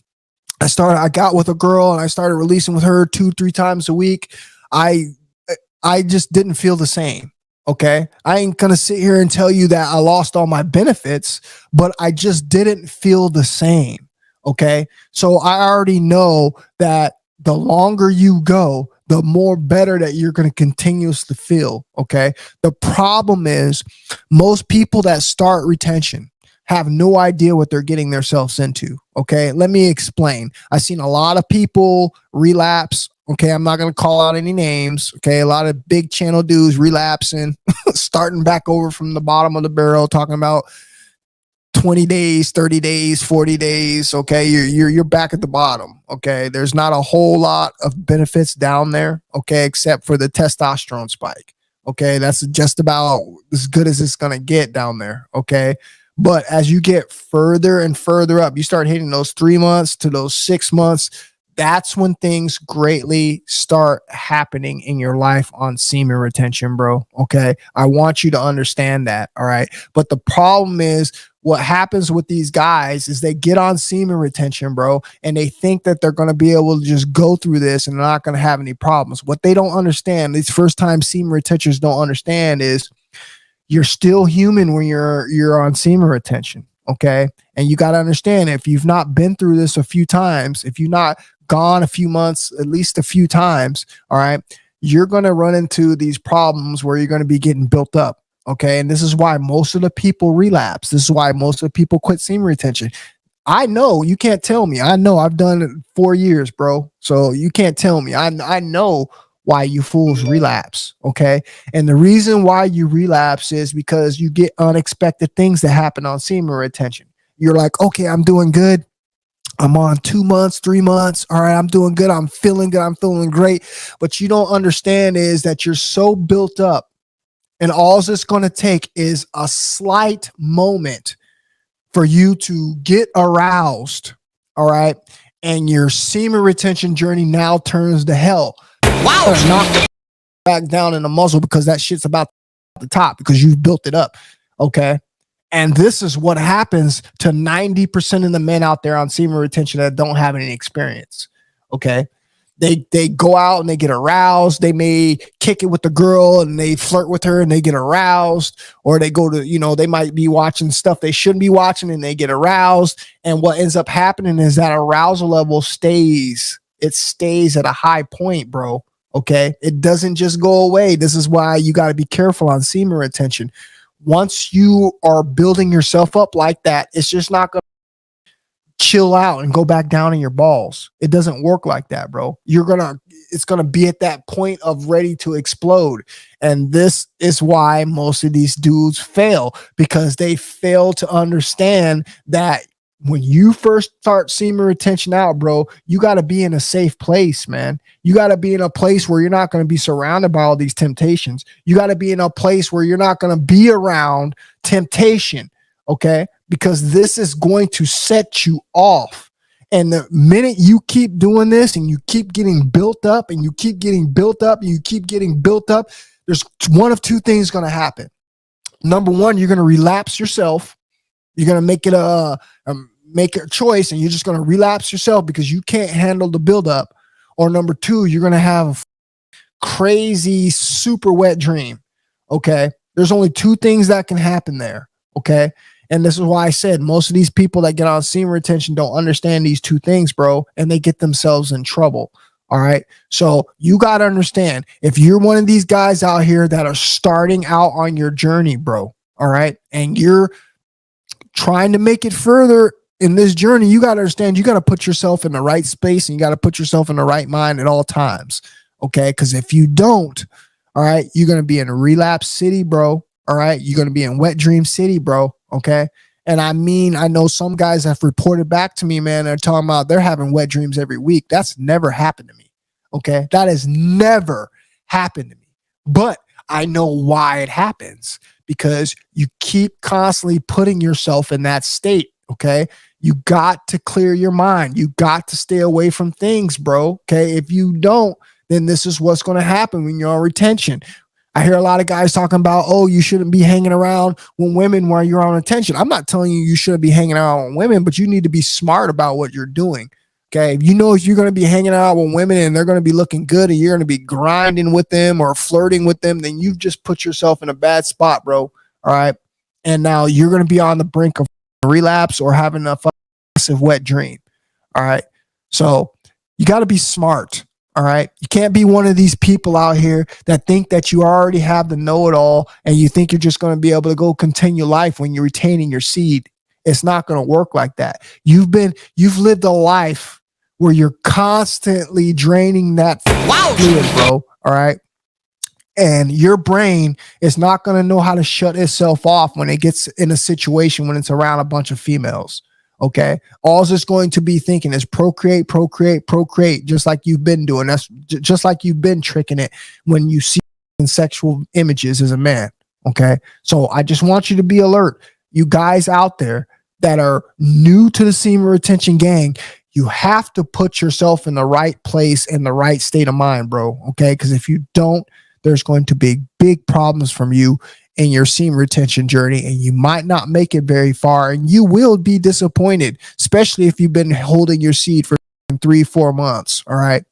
I got with a girl and I started releasing with her 2-3 times a week. I just didn't feel the same. Okay. I ain't going to sit here and tell you that I lost all my benefits, but I just didn't feel the same. Okay. So I already know that the longer you go, the more better that you're going to continuously feel. Okay. The problem is most people that start retention have no idea what they're getting themselves into. Okay. Let me explain. I've seen a lot of people relapse. Okay. I'm not going to call out any names. Okay. A lot of big channel dudes relapsing, starting back over from the bottom of the barrel, talking about 20 days, 30 days, 40 days. Okay. You're back at the bottom. Okay. There's not a whole lot of benefits down there. Okay. Except for the testosterone spike. Okay. That's just about as good as it's going to get down there. Okay. But as you get further and further up, you start hitting those 3 months to those 6 months. That's when things greatly start happening in your life on semen retention, bro. Okay. I want you to understand that. All right. But the problem is what happens with these guys is they get on semen retention, bro, and they think that they're going to be able to just go through this and they're not going to have any problems. What they don't understand, these first time semen retentions don't understand, is you're still human when you're on semen retention. Okay. And you got to understand, if you've not been through this a few times, if you've not gone a few months, at least a few times, all right, you're going to run into these problems where you're going to be getting built up. Okay. And this is why most of the people relapse. This is why most of the people quit semen retention. I know you can't tell me. I know I've done it 4 years, bro. So you can't tell me. I know why you fools relapse. Okay. And the reason why you relapse is because you get unexpected things that happen on semen retention. You're like, okay, I'm doing good. I'm on 2 months, 3 months. All right, I'm doing good. I'm feeling good. I'm feeling great. But you don't understand is that you're so built up, and all it's going to take is a slight moment for you to get aroused. All right. And your semen retention journey now turns to hell. Wow. Knock back down in the muzzle because that shit's about the top because you've built it up. Okay. And this is what happens to 90% of the men out there on semen retention that don't have any experience. Okay. They go out and they get aroused. They may kick it with the girl and they flirt with her and they get aroused, or they go to, they might be watching stuff they shouldn't be watching and they get aroused. And what ends up happening is that arousal level stays. It stays at a high point, bro. Okay. It doesn't just go away. This is why you got to be careful on semen retention. Once you are building yourself up like that, it's just not going to chill out and go back down in your balls. It doesn't work like that, bro. It's going to be at that point of ready to explode. And this is why most of these dudes fail, because they fail to understand that when you first start semen retention out, bro, you got to be in a safe place, man. You got to be in a place where you're not going to be surrounded by all these temptations. You got to be in a place where you're not going to be around temptation, okay? Because this is going to set you off. And the minute you keep doing this and you keep getting built up and you keep getting built up and you keep getting built up, there's one of two things going to happen. Number one, you're going to relapse yourself. You're going to make a choice and you're just going to relapse yourself because you can't handle the buildup. Or number two, you're going to have a crazy, super wet dream. Okay. There's only two things that can happen there. Okay. And this is why I said most of these people that get on semen retention don't understand these two things, bro. And they get themselves in trouble. All right. So you got to understand, if you're one of these guys out here that are starting out on your journey, bro. All right. And you're trying to make it further in this journey, you got to understand, you got to put yourself in the right space and you got to put yourself in the right mind at all times. Okay. Because if you don't, all right, you're going to be in relapse city, bro. All right. You're going to be in wet dream city, bro. Okay. And I know some guys have reported back to me, man, they're talking about they're having wet dreams every week. That's never happened to me. Okay. That has never happened to me, but I know why it happens, because you keep constantly putting yourself in that state. Okay. You got to clear your mind. You got to stay away from things, bro. Okay. If you don't, then this is what's going to happen when you're on retention. I hear a lot of guys talking about, oh, you shouldn't be hanging around with women while you're on retention. I'm not telling you shouldn't be hanging around with women, but you need to be smart about what you're doing. Okay. If you know if you're going to be hanging out with women and they're going to be looking good and you're going to be grinding with them or flirting with them, then you've just put yourself in a bad spot, bro. All right. And now you're going to be on the brink of relapse or having a massive wet dream. All right. So you got to be smart. All right. You can't be one of these people out here that think that you already have the know-it-all and you think you're just going to be able to go continue life when you're retaining your seed. It's not going to work like that. You've lived a life where you're constantly draining that fluid, bro. All right. And your brain is not going to know how to shut itself off when it gets in a situation when it's around a bunch of females. Okay. All it's going to be thinking is procreate, just like you've been doing. That's just like you've been tricking it when you see sexual images as a man. Okay. So I just want you to be alert. You guys out there that are new to the semen retention gang, you have to put yourself in the right place and the right state of mind, bro. Okay. Because if you don't, there's going to be big problems from you in your semen retention journey, and you might not make it very far, and you will be disappointed, especially if you've been holding your seed for 3-4 months. All right.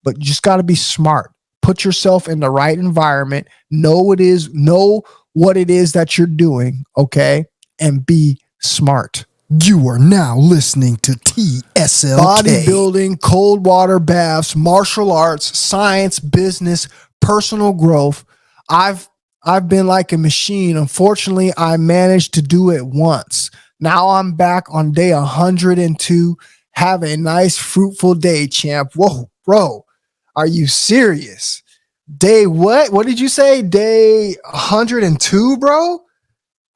But you just got to be smart. Put yourself in the right environment. Know what it is that you're doing. Okay. And be smart. You are now listening to TSLK. Bodybuilding, cold water baths, martial arts, science, business, personal growth. I've been like a machine. Unfortunately, I managed to do it once. Now I'm back on day 102. Have a nice, fruitful day, champ. Whoa, bro. Are you serious? Day what? What did you say? Day 102, bro?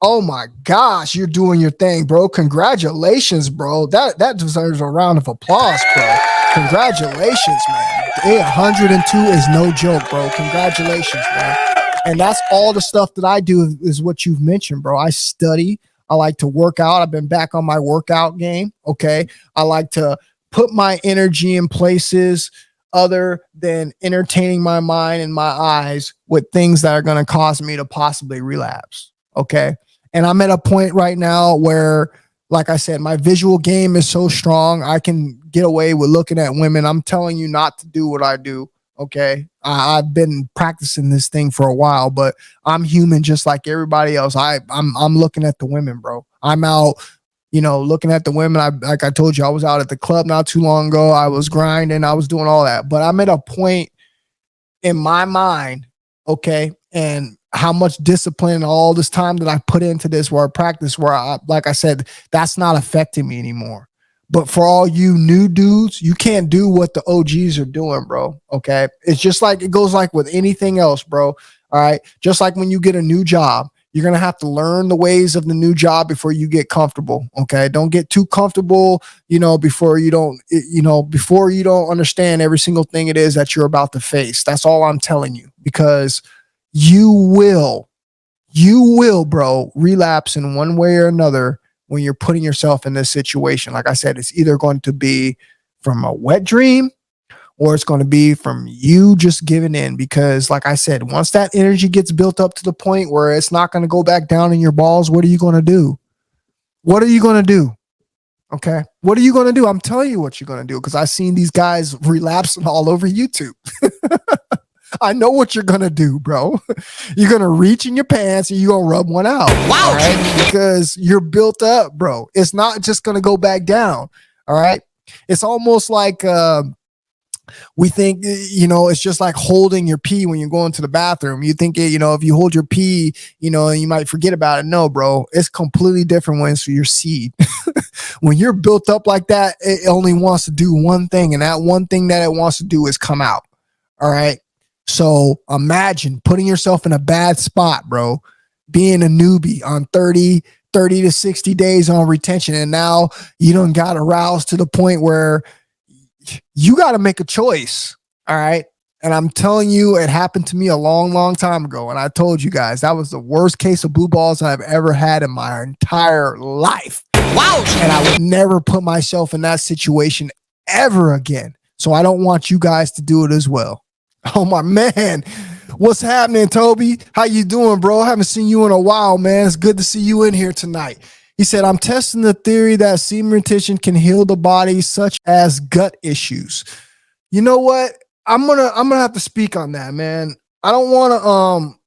Oh my gosh, you're doing your thing, bro. Congratulations, bro. That deserves a round of applause, bro. Congratulations, man. Day 102 is no joke, bro. Congratulations, man. And that's all the stuff that I do is what you've mentioned, bro. I study. I like to work out. I've been back on my workout game. Okay. I like to put my energy in places other than entertaining my mind and my eyes with things that are going to cause me to possibly relapse. Okay. And I'm at a point right now where, like I said, my visual game is so strong. I can get away with looking at women. I'm telling you not to do what I do. Okay. I've been practicing this thing for a while, but I'm human just like everybody else. I'm looking at the women, bro. I'm out, looking at the women. Like I told you, I was out at the club not too long ago. I was grinding. I was doing all that, but I'm at a point in my mind. Okay. And how much discipline and all this time that I put into this where I practice, like I said, that's not affecting me anymore. But for all you new dudes, you can't do what the OGs are doing, bro. Okay. It's just like it goes like with anything else, bro. All right. Just like when you get a new job, you're going to have to learn the ways of the new job before you get comfortable. Okay. Don't get too comfortable, before you don't understand every single thing it is that you're about to face. That's all I'm telling you, because you will, bro, relapse in one way or another when you're putting yourself in this situation. Like I said, it's either going to be from a wet dream or it's going to be from you just giving in. Because like I said, once that energy gets built up to the point where it's not going to go back down in your balls, what are you going to do? What are you going to do? Okay. What are you going to do? I'm telling you what you're going to do, because I've seen these guys relapsing all over YouTube. I know what you're going to do, bro. You're going to reach in your pants and you're going to rub one out. Wow. All right? Because you're built up, bro. It's not just going to go back down. All right. It's almost like we think, it's just like holding your pee when you're going to the bathroom. You think, if you hold your pee, you might forget about it. No, bro. It's completely different when it's for your seed. When you're built up like that, it only wants to do one thing. And that one thing that it wants to do is come out. All right. So imagine putting yourself in a bad spot, bro, being a newbie on 30 to 60 days on retention. And now you done got aroused to the point where you got to make a choice. All right. And I'm telling you, it happened to me a long, long time ago. And I told you guys, that was the worst case of blue balls I've ever had in my entire life. Wow. And I would never put myself in that situation ever again. So I don't want you guys to do it as well. Oh my man, what's happening, Toby? How you doing, bro? I haven't seen you in a while, man. It's good to see you in here tonight. He said, I'm testing the theory that semen retention can heal the body, such as gut issues. You know what? I'm gonna have to speak on that, man. I don't want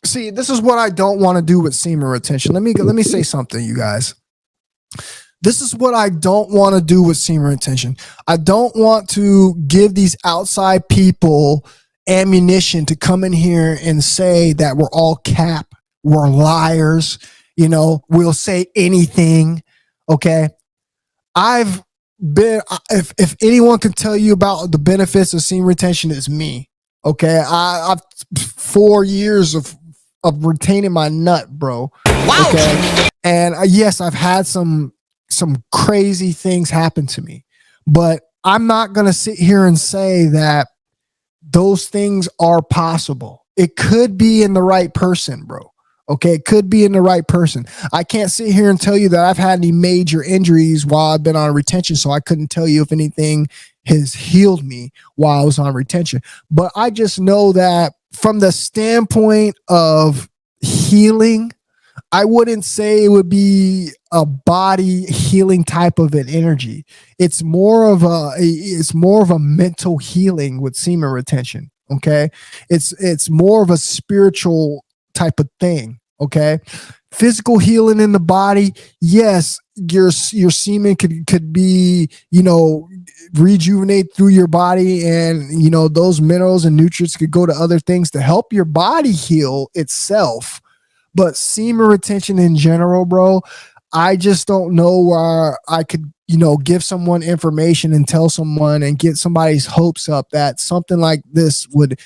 to see. This is what I don't want to do with semen retention. Let me say something, you guys. This is what I don't want to do with semen retention. I don't want to give these outside people ammunition to come in here and say that we're all cap, we're liars, we'll say anything. Okay. I've been, if anyone can tell you about the benefits of semen retention, it's me. Okay. I've 4 years of retaining my nut, bro. Wow. Okay. And yes, I've had some crazy things happen to me, but I'm not going to sit here and say that those things are possible. It could be in the right person, bro. Okay. It could be in the right person. I can't sit here and tell you that I've had any major injuries while I've been on retention. So I couldn't tell you if anything has healed me while I was on retention, but I just know that from the standpoint of healing, I wouldn't say it would be a body healing type of an energy. It's more of a mental healing with semen retention. Okay. It's more of a spiritual type of thing. Okay. Physical healing in the body. Yes. your semen could be, rejuvenate through your body, and those minerals and nutrients could go to other things to help your body heal itself. But semen retention in general, bro, I just don't know where I could, give someone information and tell someone and get somebody's hopes up that something like this would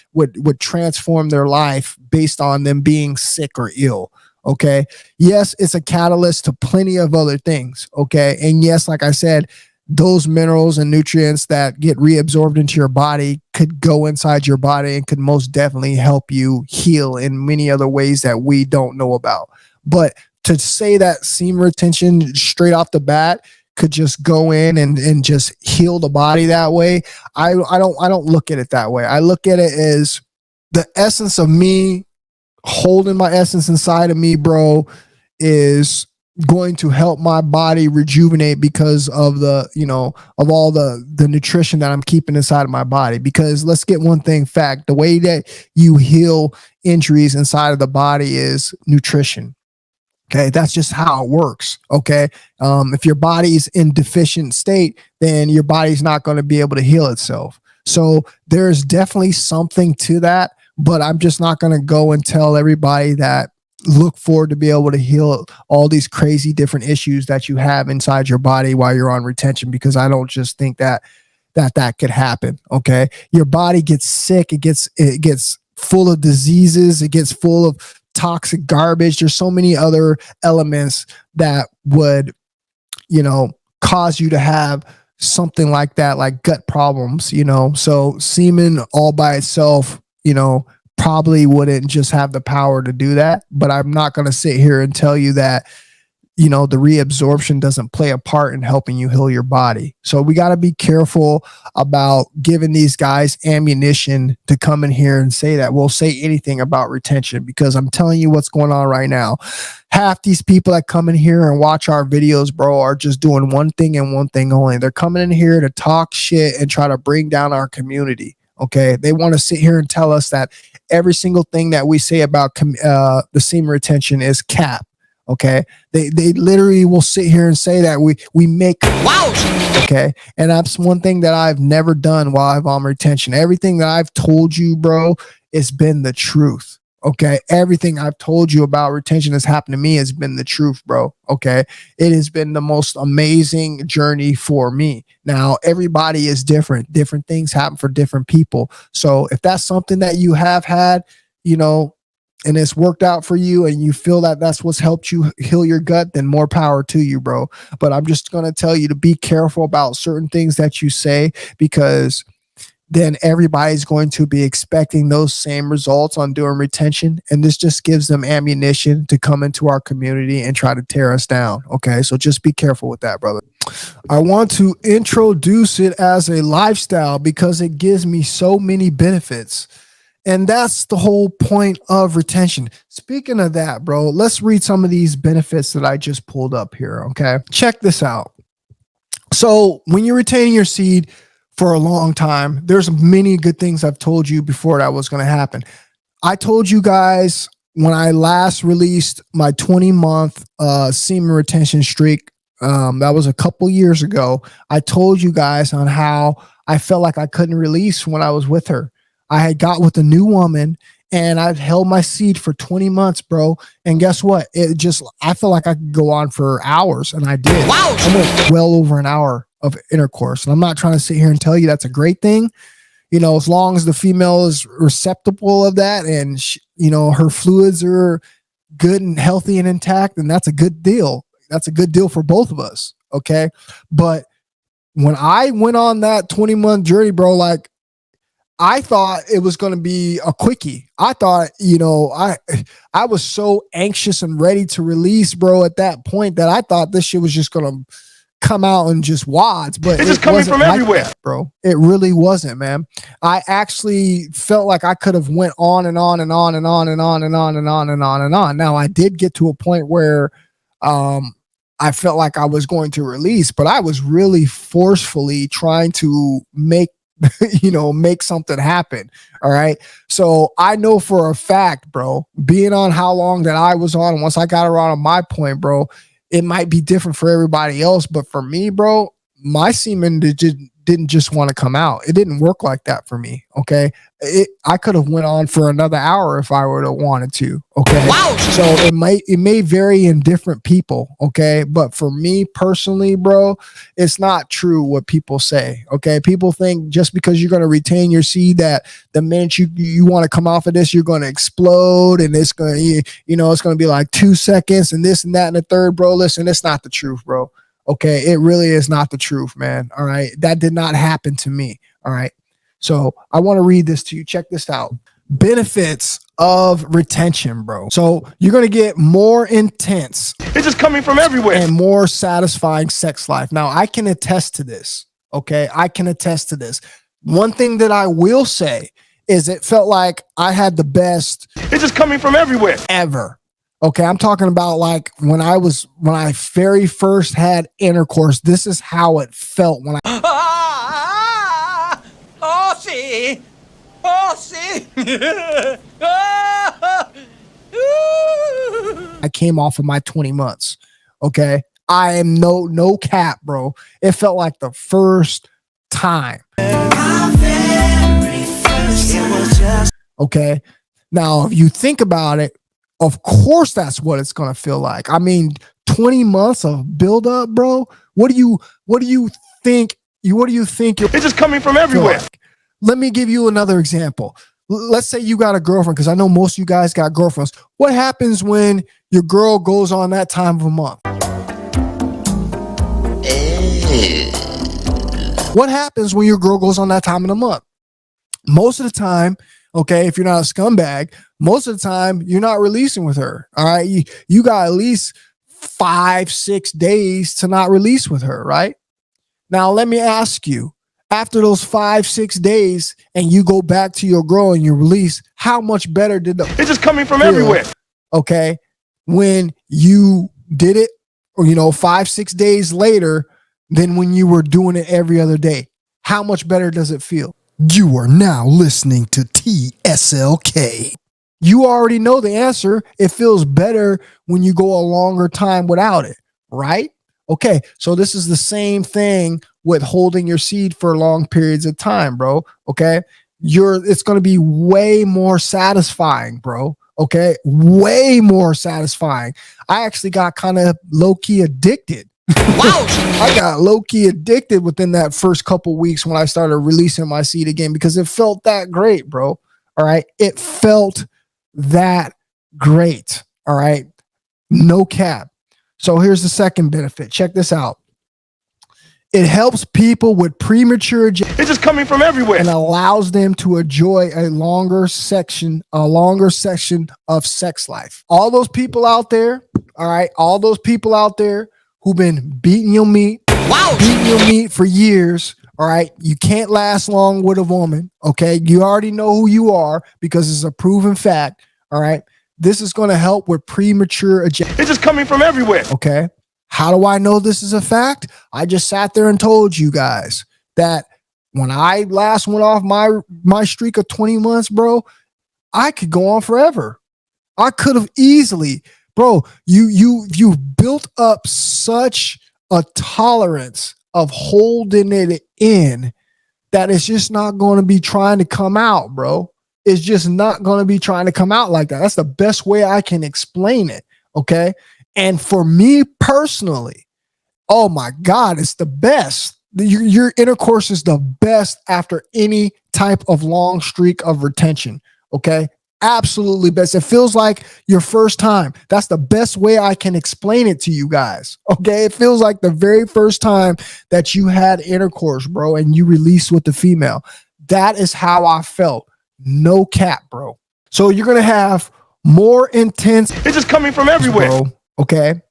transform their life based on them being sick or ill. Okay. Yes, it's a catalyst to plenty of other things. Okay. And yes, like I said, those minerals and nutrients that get reabsorbed into your body could go inside your body and could most definitely help you heal in many other ways that we don't know about. But to say that semen retention straight off the bat could just go in and just heal the body that way, I don't look at it that way. I look at it as the essence of me holding my essence inside of me, bro, is going to help my body rejuvenate because of the, of all the nutrition that I'm keeping inside of my body. Because let's get one thing fact, the way that you heal injuries inside of the body is nutrition. Okay, that's just how it works. Okay, if your body's in deficient state, then your body's not going to be able to heal itself. So there's definitely something to that, but I'm just not going to go and tell everybody that look forward to be able to heal all these crazy different issues that you have inside your body while you're on retention, because I don't just think that could happen. Okay, your body gets sick, it gets full of diseases, it gets full of toxic garbage. There's so many other elements that would, cause you to have something like that, like gut problems, so semen all by itself, probably wouldn't just have the power to do that. But I'm not going to sit here and tell you that, the reabsorption doesn't play a part in helping you heal your body. So we got to be careful about giving these guys ammunition to come in here and say that we'll say anything about retention, because I'm telling you what's going on right now. Half these people that come in here and watch our videos, bro, are just doing one thing and one thing only. They're coming in here to talk shit and try to bring down our community. Okay. They want to sit here and tell us that every single thing that we say about the semen retention is cap. Okay. They literally will sit here and say that we make wow. Okay. And that's one thing that I've never done while I'm on retention. Everything that I've told you, bro, it's been the truth. Okay. Everything I've told you about retention has happened to me has been the truth, bro. Okay. It has been the most amazing journey for me. Now, everybody is different. Different things happen for different people. So if that's something that you have had, and it's worked out for you and you feel that that's what's helped you heal your gut, then more power to you, bro. But I'm just going to tell you to be careful about certain things that you say, because then everybody's going to be expecting those same results on doing retention. And this just gives them ammunition to come into our community and try to tear us down. Okay. So just be careful with that, brother. I want to introduce it as a lifestyle because it gives me so many benefits. And that's the whole point of retention. Speaking of that, bro, let's read some of these benefits that I just pulled up here. Okay. Check this out. So when you're retaining your seed for a long time, there's many good things I've told you before that was going to happen. I told you guys when I last released my 20-month semen retention streak, that was a couple years ago. I told you guys on how I felt like I couldn't release when I was with her. I had got with a new woman and I've held my seed for 20 months, bro. And guess what? I felt like I could go on for hours, and I did. Wow. I went well over an hour of intercourse. And I'm not trying to sit here and tell you that's a great thing. As long as the female is receptible of that and her fluids are good and healthy and intact, then that's a good deal. That's a good deal for both of us. Okay. But when I went on that 20-month journey, bro, like, I thought it was going to be a quickie. I thought, I was so anxious and ready to release, bro, at that point that I thought this shit was just going to come out in just wads, but it's just coming from everywhere, that, bro. It really wasn't, man. I actually felt like I could have went on and on and on and on and on and on and on and on and on. Now I did get to a point where, I felt like I was going to release, but I was really forcefully trying to make something happen. All right. So I know for a fact, bro, being on how long that I was on, once I got around on my point, bro, it might be different for everybody else, but for me, bro, my semen didn't just want to come out. It didn't work like that for me. Okay. I could have went on for another hour if I would have wanted to. Okay. Wow. So it may vary in different people. Okay. But for me personally, bro, it's not true what people say. Okay. People think just because you're going to retain your seed that the minute you want to come off of this, you're going to explode and it's going to, it's going to be like 2 seconds and this and that and the third, bro. Listen, it's not the truth, bro. Okay. It really is not the truth, man. All right. That did not happen to me. All right. So I want to read this to you. Check this out. Benefits of retention, bro. So you're going to get more intense. It's just coming from everywhere. And more satisfying sex life. Now I can attest to this. Okay. I can attest to this. One thing that I will say is it felt like I had the best. It's just coming from everywhere. Ever. Okay. I'm talking about like when I very first had intercourse, this is how it felt when I came off of my 20 months. Okay. I am no cap, bro. It felt like the first time. Okay. Now, if you think about it, of course, that's what it's going to feel like. I mean, 20 months of build up, bro. What do you think? It's just coming from everywhere. Like? Let me give you another example. Let's say you got a girlfriend, because I know most of you guys got girlfriends. What happens when your girl goes on that time of a month? What happens when your girl goes on that time of the month? Most of the time, okay, if you're not a scumbag, most of the time you're not releasing with her. All right. You got at least 5-6 days to not release with her, right? Now, let me ask you, after those 5-6 days and you go back to your girl and you release, how much better did it's just coming from everywhere. Okay. When you did it, or 5-6 days later than when you were doing it every other day, how much better does it feel? You are now listening to TSLK. You already know the answer. It feels better when you go a longer time without it, right? Okay, so this is the same thing with holding your seed for long periods of time, bro. Okay, it's going to be way more satisfying, bro. Okay, way more satisfying. I actually got kind of low-key addicted. Wow. I got low-key addicted within that first couple weeks when I started releasing my seed again, because it felt that great, bro. All right. It felt that great. All right. No cap. So here's the second benefit. Check this out. It helps people with premature ejaculation. It's just coming from everywhere. And allows them to enjoy a longer section of sex life. All those people out there, all right, all those people out there who've been beating your meat for years, all right, you can't last long with a woman, okay? You already know who you are because it's a proven fact, all right? This is going to help with premature ejaculation. It's just coming from everywhere. Okay. How do I know this is a fact? I just sat there and told you guys that when I last went off my streak of 20 months, bro, I could go on forever. I could have easily, bro, you've built up such a tolerance of holding it in that it's just not going to be trying to come out, bro. It's just not going to be trying to come out like that. That's the best way I can explain it. Okay. And for me personally, oh my God, it's the best. Your intercourse is the best after any type of long streak of retention. Okay. Absolutely best. It feels like your first time. That's the best way I can explain it to you guys. Okay. It feels like the very first time that you had intercourse, bro, and you released with the female. That is how I felt. No cap, bro. So you're going to have more intense. It's just coming from everywhere. Bro, okay.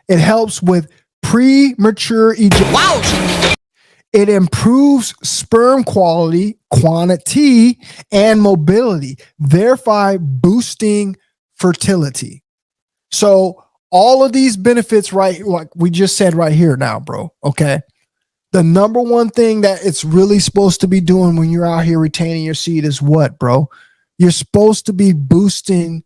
It helps with premature ejaculation. Wow. It improves sperm quality, quantity, and mobility, thereby boosting fertility. So all of these benefits, right, like we just said right here now, bro, okay? The number one thing that it's really supposed to be doing when you're out here retaining your seed is what, bro? You're supposed to be boosting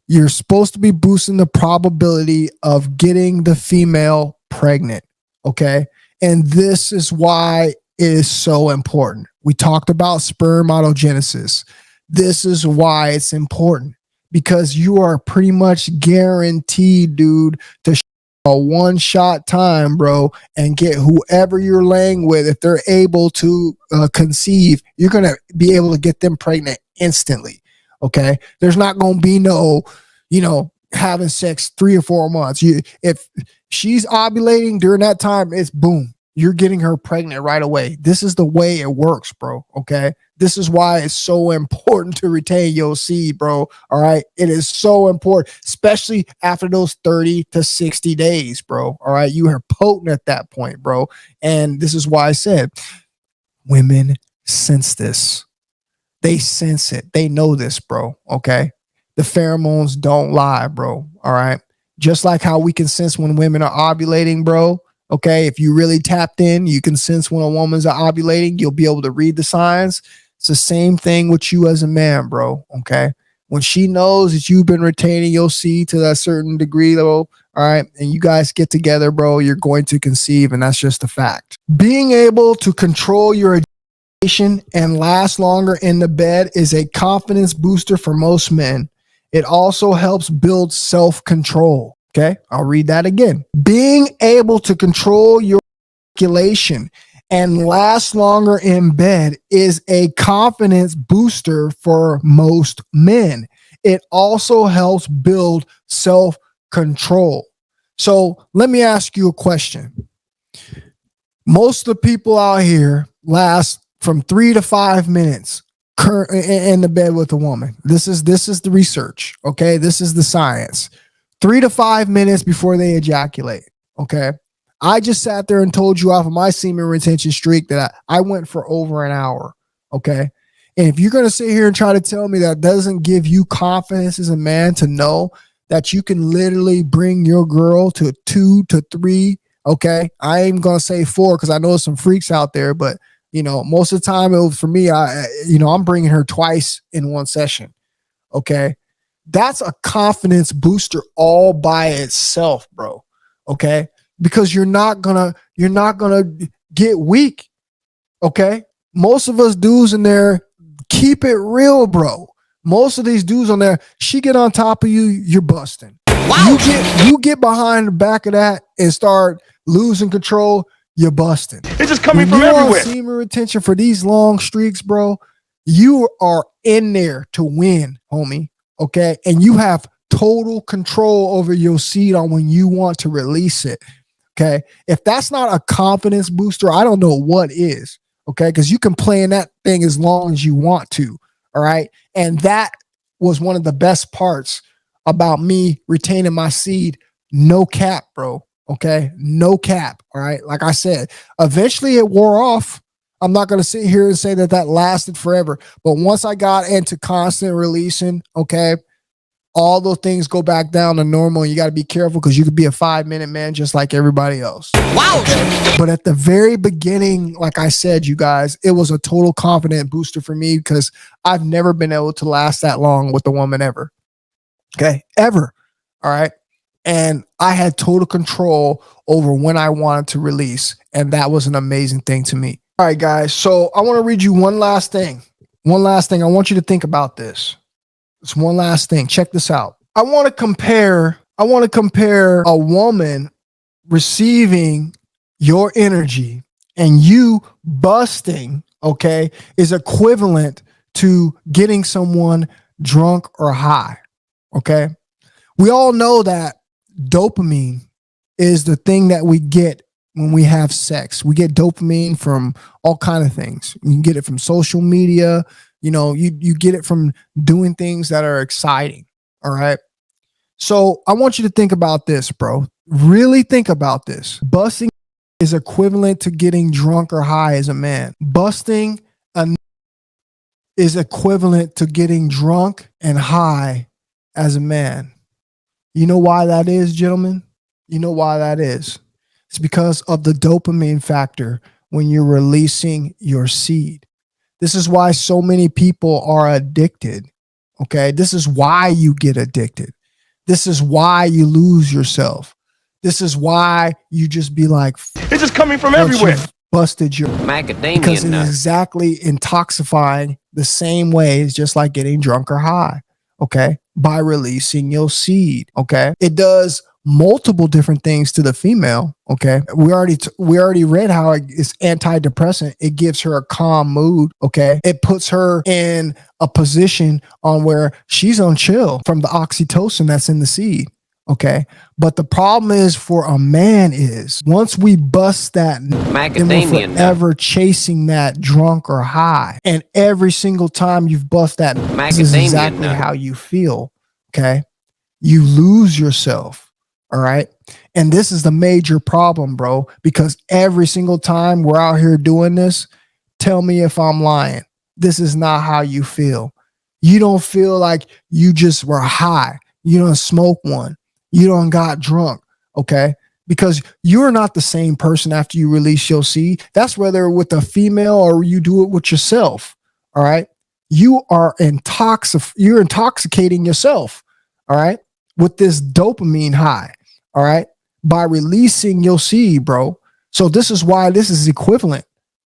You're supposed to be boosting the probability of getting the female pregnant. Okay. And this is why it is so important. We talked about sperm autogenesis. This is why it's important, because you are pretty much guaranteed, dude, to a one-shot time, bro, and get whoever you're laying with. If they're able to conceive, you're going to be able to get them pregnant instantly. Okay. There's not going to be no, having sex 3 or 4 months. If she's ovulating during that time, it's boom. You're getting her pregnant right away. This is the way it works, bro. Okay. This is why it's so important to retain your seed, bro. All right. It is so important, especially after those 30 to 60 days, bro. All right. You are potent at that point, bro. And this is why I said women sense this. They sense it. They know this, bro. Okay. The pheromones don't lie, bro. All right. Just like how we can sense when women are ovulating, bro. Okay. If you really tapped in, you can sense when a woman's ovulating. You'll be able to read the signs. It's the same thing with you as a man, bro. Okay. When she knows that you've been retaining your seed to that certain degree, though, all right, and you guys get together, bro, you're going to conceive, and that's just a fact. Being able to control your ejaculation and last longer in the bed is a confidence booster for most men. It also helps build self-control. Okay, I'll read that again. Being able to control your ejaculation and last longer in bed is a confidence booster for most men. It also helps build self-control. So let me ask you a question. Most of the people out here last from 3 to 5 minutes in the bed with a woman. This is the research. Okay, this is the science. 3 to 5 minutes before they ejaculate. Okay. I just sat there and told you off of my semen retention streak that I went for over an hour. Okay. And if you're going to sit here and try to tell me that doesn't give you confidence as a man to know that you can literally bring your girl to 2 to 3. Okay. I ain't going to say 4 because I know there's some freaks out there, but most of the time it was for me, I'm bringing her twice in one session. Okay. That's a confidence booster all by itself, bro. Okay. Because you're not gonna get weak. Okay. Most of us dudes in there, keep it real, bro. Most of these dudes on there, she get on top of you, you're busting. Wow. You get behind the back of that and start losing control, you're busting. It's just coming from everywhere. Semen retention for these long streaks, bro. You are in there to win, homie. Okay. And you have total control over your seed on when you want to release it. Okay. If that's not a confidence booster, I don't know what is. Okay. Because you can play in that thing as long as you want to. All right. And that was one of the best parts about me retaining my seed. No cap, bro. Okay. No cap. All right. Like I said, eventually it wore off. I'm not going to sit here and say that lasted forever. But once I got into constant releasing, okay, all those things go back down to normal. You got to be careful because you could be a 5-minute man just like everybody else. Wow. Okay? But at the very beginning, like I said, you guys, it was a total confident booster for me because I've never been able to last that long with a woman ever. Okay. Ever. All right. And I had total control over when I wanted to release. And that was an amazing thing to me. All right, guys. So I want to read you one last thing. One last thing. I want you to think about this. It's one last thing. Check this out. I want to compare a woman receiving your energy and you busting, okay, is equivalent to getting someone drunk or high. Okay. We all know that dopamine is the thing that we get when we have sex. We get dopamine from all kinds of things. You can get it from social media. You get it from doing things that are exciting. All right. So I want you to think about this, bro. Really think about this. Busting is equivalent to getting drunk or high as a man. Busting is equivalent to getting drunk and high as a man. You know why that is, gentlemen? You know why that is? It's because of the dopamine factor when you're releasing your seed. This is why so many people are addicted. Okay. This is why you get addicted. This is why you lose yourself. This is why you just be like, It's just coming from once everywhere. you've busted your, because it is exactly intoxifying the same way as just like getting drunk or high. Okay. By releasing your seed. Okay. It does multiple different things to the female. Okay. We already read how it's antidepressant. It gives her a calm mood. Okay. It puts her in a position on where she's on chill from the oxytocin that's in the seed. Okay. But the problem is for a man is once we bust that, then we're forever chasing that drunk or high. And every single time you've bust that, this is exactly how you feel. Okay. You lose yourself. All right. And this is the major problem, bro, because every single time we're out here doing this, tell me if I'm lying. This is not how you feel. You don't feel like you just were high. You don't smoke one. You don't got drunk. Okay. Because you're not the same person after you release your seed. That's whether with a female or you do it with yourself. All right. You are you're intoxicating yourself. All right. With this dopamine high. All right. By releasing your seed, bro. So this is why this is equivalent.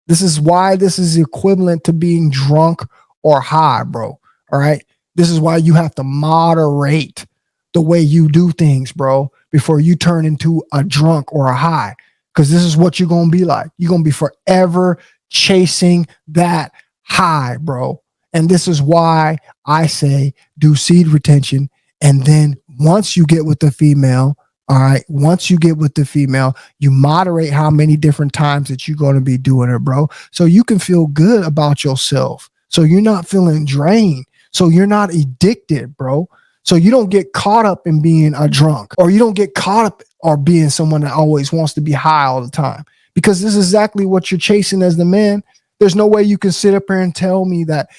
This is why this is equivalent to being drunk or high, bro. All right. This is why you have to moderate the way you do things, bro, before you turn into a drunk or a high. Because this is what you're going to be like. You're going to be forever chasing that high, bro. And this is why I say do seed retention. And then once you get with the female, all right, once you get with the female, you moderate how many different times that you're going to be doing it, bro. So you can feel good about yourself. So you're not feeling drained. So you're not addicted, bro. So you don't get caught up in being a drunk, or you don't get caught up or being someone that always wants to be high all the time, because this is exactly what you're chasing as the man. There's no way you can sit up here and tell me that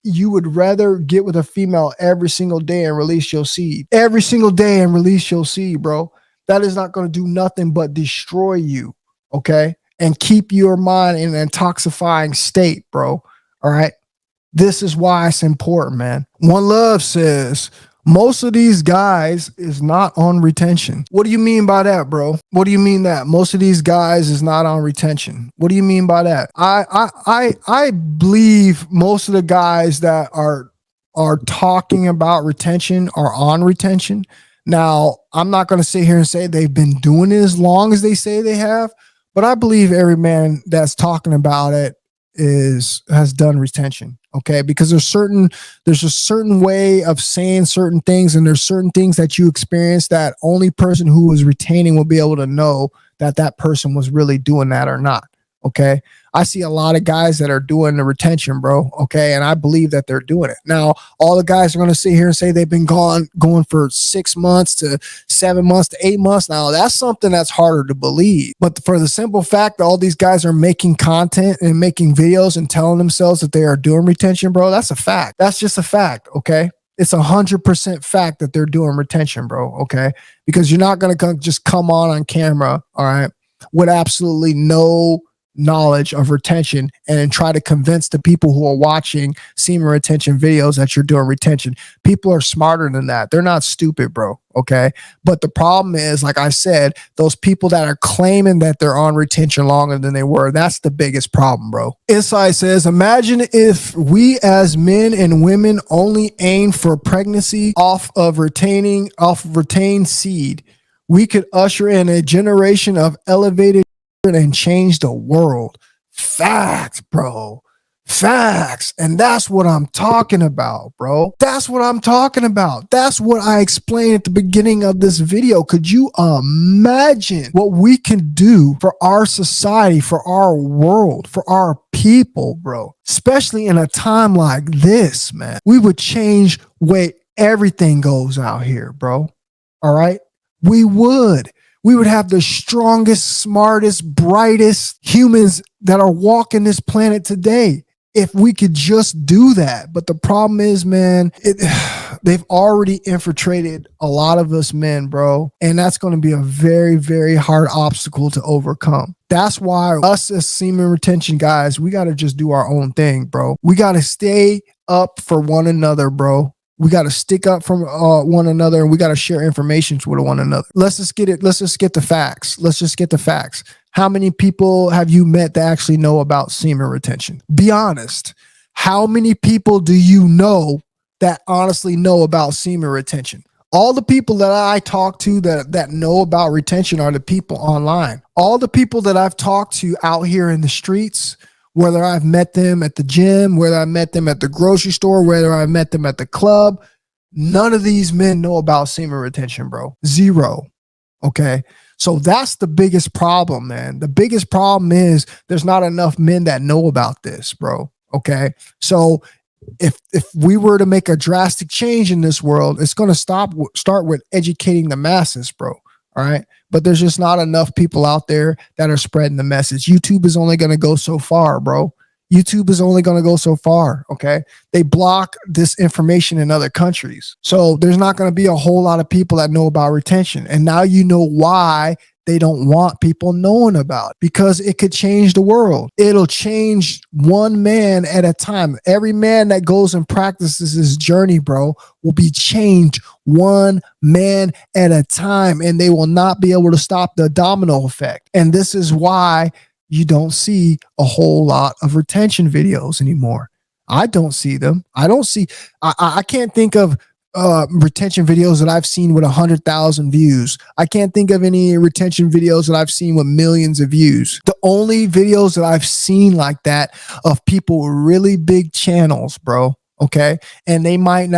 you would rather get with a female every single day and release your seed every single day and release your seed, bro. That is not going to do nothing but destroy you. Okay. And keep your mind in an intoxifying state, bro. All right. This is why it's important, man. One Love says, most of these guys is not on retention. What do you mean by that, bro? What do you mean that most of these guys is not on retention? What do you mean by that? I believe most of the guys that are talking about retention are on retention. Now, I'm not going to sit here and say they've been doing it as long as they say they have, but I believe every man that's talking about it has done retention. Okay, because there's a certain way of saying certain things, and there's certain things that you experience that only person who is retaining will be able to know that that person was really doing that or not. Okay, I see a lot of guys that are doing the retention, bro. Okay, and I believe that they're doing it. Now, all the guys are going to sit here and say they've been going for 6 months to 7 months to 8 months. Now, that's something that's harder to believe. But for the simple fact that all these guys are making content and making videos and telling themselves that they are doing retention, bro, that's a fact. That's just a fact. Okay. It's 100% fact that they're doing retention, bro. Okay. Because you're not going to just come on camera. All right. With absolutely no knowledge of retention and try to convince the people who are watching semen retention videos that you're doing retention. People are smarter than that. They're not stupid, bro. Okay. But the problem is, like I said, those people that are claiming that they're on retention longer than they were, that's the biggest problem, bro. Inside says, imagine if we as men and women only aim for pregnancy off of retained seed. We could usher in a generation of elevated and change the world. Facts, bro. Facts. And that's what I'm talking about, bro. That's what I'm talking about. That's what I explained at the beginning of this video. Could you imagine what we can do for our society, for our world, for our people, bro? Especially in a time like this, man. We would change way everything goes out here, bro. All right? We would. We would have the strongest, smartest, brightest humans that are walking this planet today if we could just do that. But the problem is, man, they've already infiltrated a lot of us men, bro. And that's going to be a very, very hard obstacle to overcome. That's why us as semen retention guys, we got to just do our own thing, bro. We got to stay up for one another, bro. We got to stick up from one another, and we got to share information with one another. Let's just get the facts. Let's just get the facts. How many people have you met that actually know about semen retention? Be honest. How many people do you know that honestly know about semen retention? All the people that I talk to that know about retention are the people online. All the people that I've talked to out here in the streets, whether I've met them at the gym, whether I met them at the grocery store, whether I met them at the club, none of these men know about semen retention, bro. Zero. Okay. So that's the biggest problem, man. The biggest problem is there's not enough men that know about this, bro. Okay. So if we were to make a drastic change in this world, it's going to start with educating the masses, bro. All right. But there's just not enough people out there that are spreading the message. YouTube is only going to go so far, bro. YouTube is only going to go so far. Okay. They block this information in other countries. So there's not going to be a whole lot of people that know about retention. And now you know why they don't want people knowing about it, because it could change the world. It'll change one man at a time. Every man that goes and practices this journey, bro, will be changed one man at a time, and they will not be able to stop the domino effect. And this is why you don't see a whole lot of retention videos anymore. I don't see them. I can't think of retention videos that I've seen with 100,000 views. I can't think of any retention videos that I've seen with millions of views. The only videos that I've seen like that of people with really big channels, bro. Okay. And they might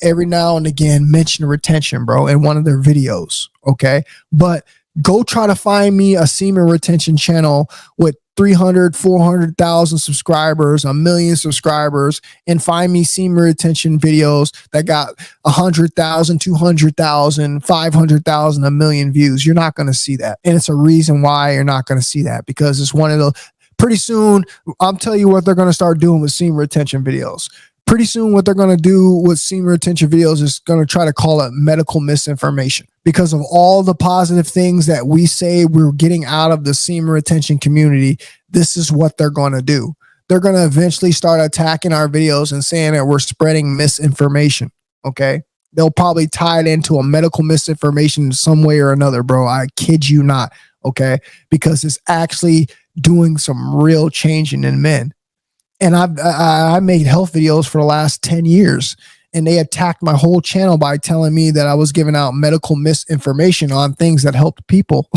every now and again mention retention, bro, in one of their videos. Okay. But go try to find me a semen retention channel with 300, 400,000 subscribers, 1 million subscribers, and find me semen retention videos that got 100,000, 200,000, 500,000, 1 million views. You're not going to see that. And it's a reason why you're not going to see that, because it's one of the, pretty soon, I'll tell you what they're going to start doing with semen retention videos. Pretty soon, what they're going to do with semen retention videos is going to try to call it medical misinformation, because of all the positive things that we say we're getting out of the semen retention community. This is what they're going to do. They're going to eventually start attacking our videos and saying that we're spreading misinformation. Okay. They'll probably tie it into a medical misinformation in some way or another, bro. I kid you not. Okay. Because it's actually doing some real changing in men. And I made health videos for the last 10 years, and they attacked my whole channel by telling me that I was giving out medical misinformation on things that helped people.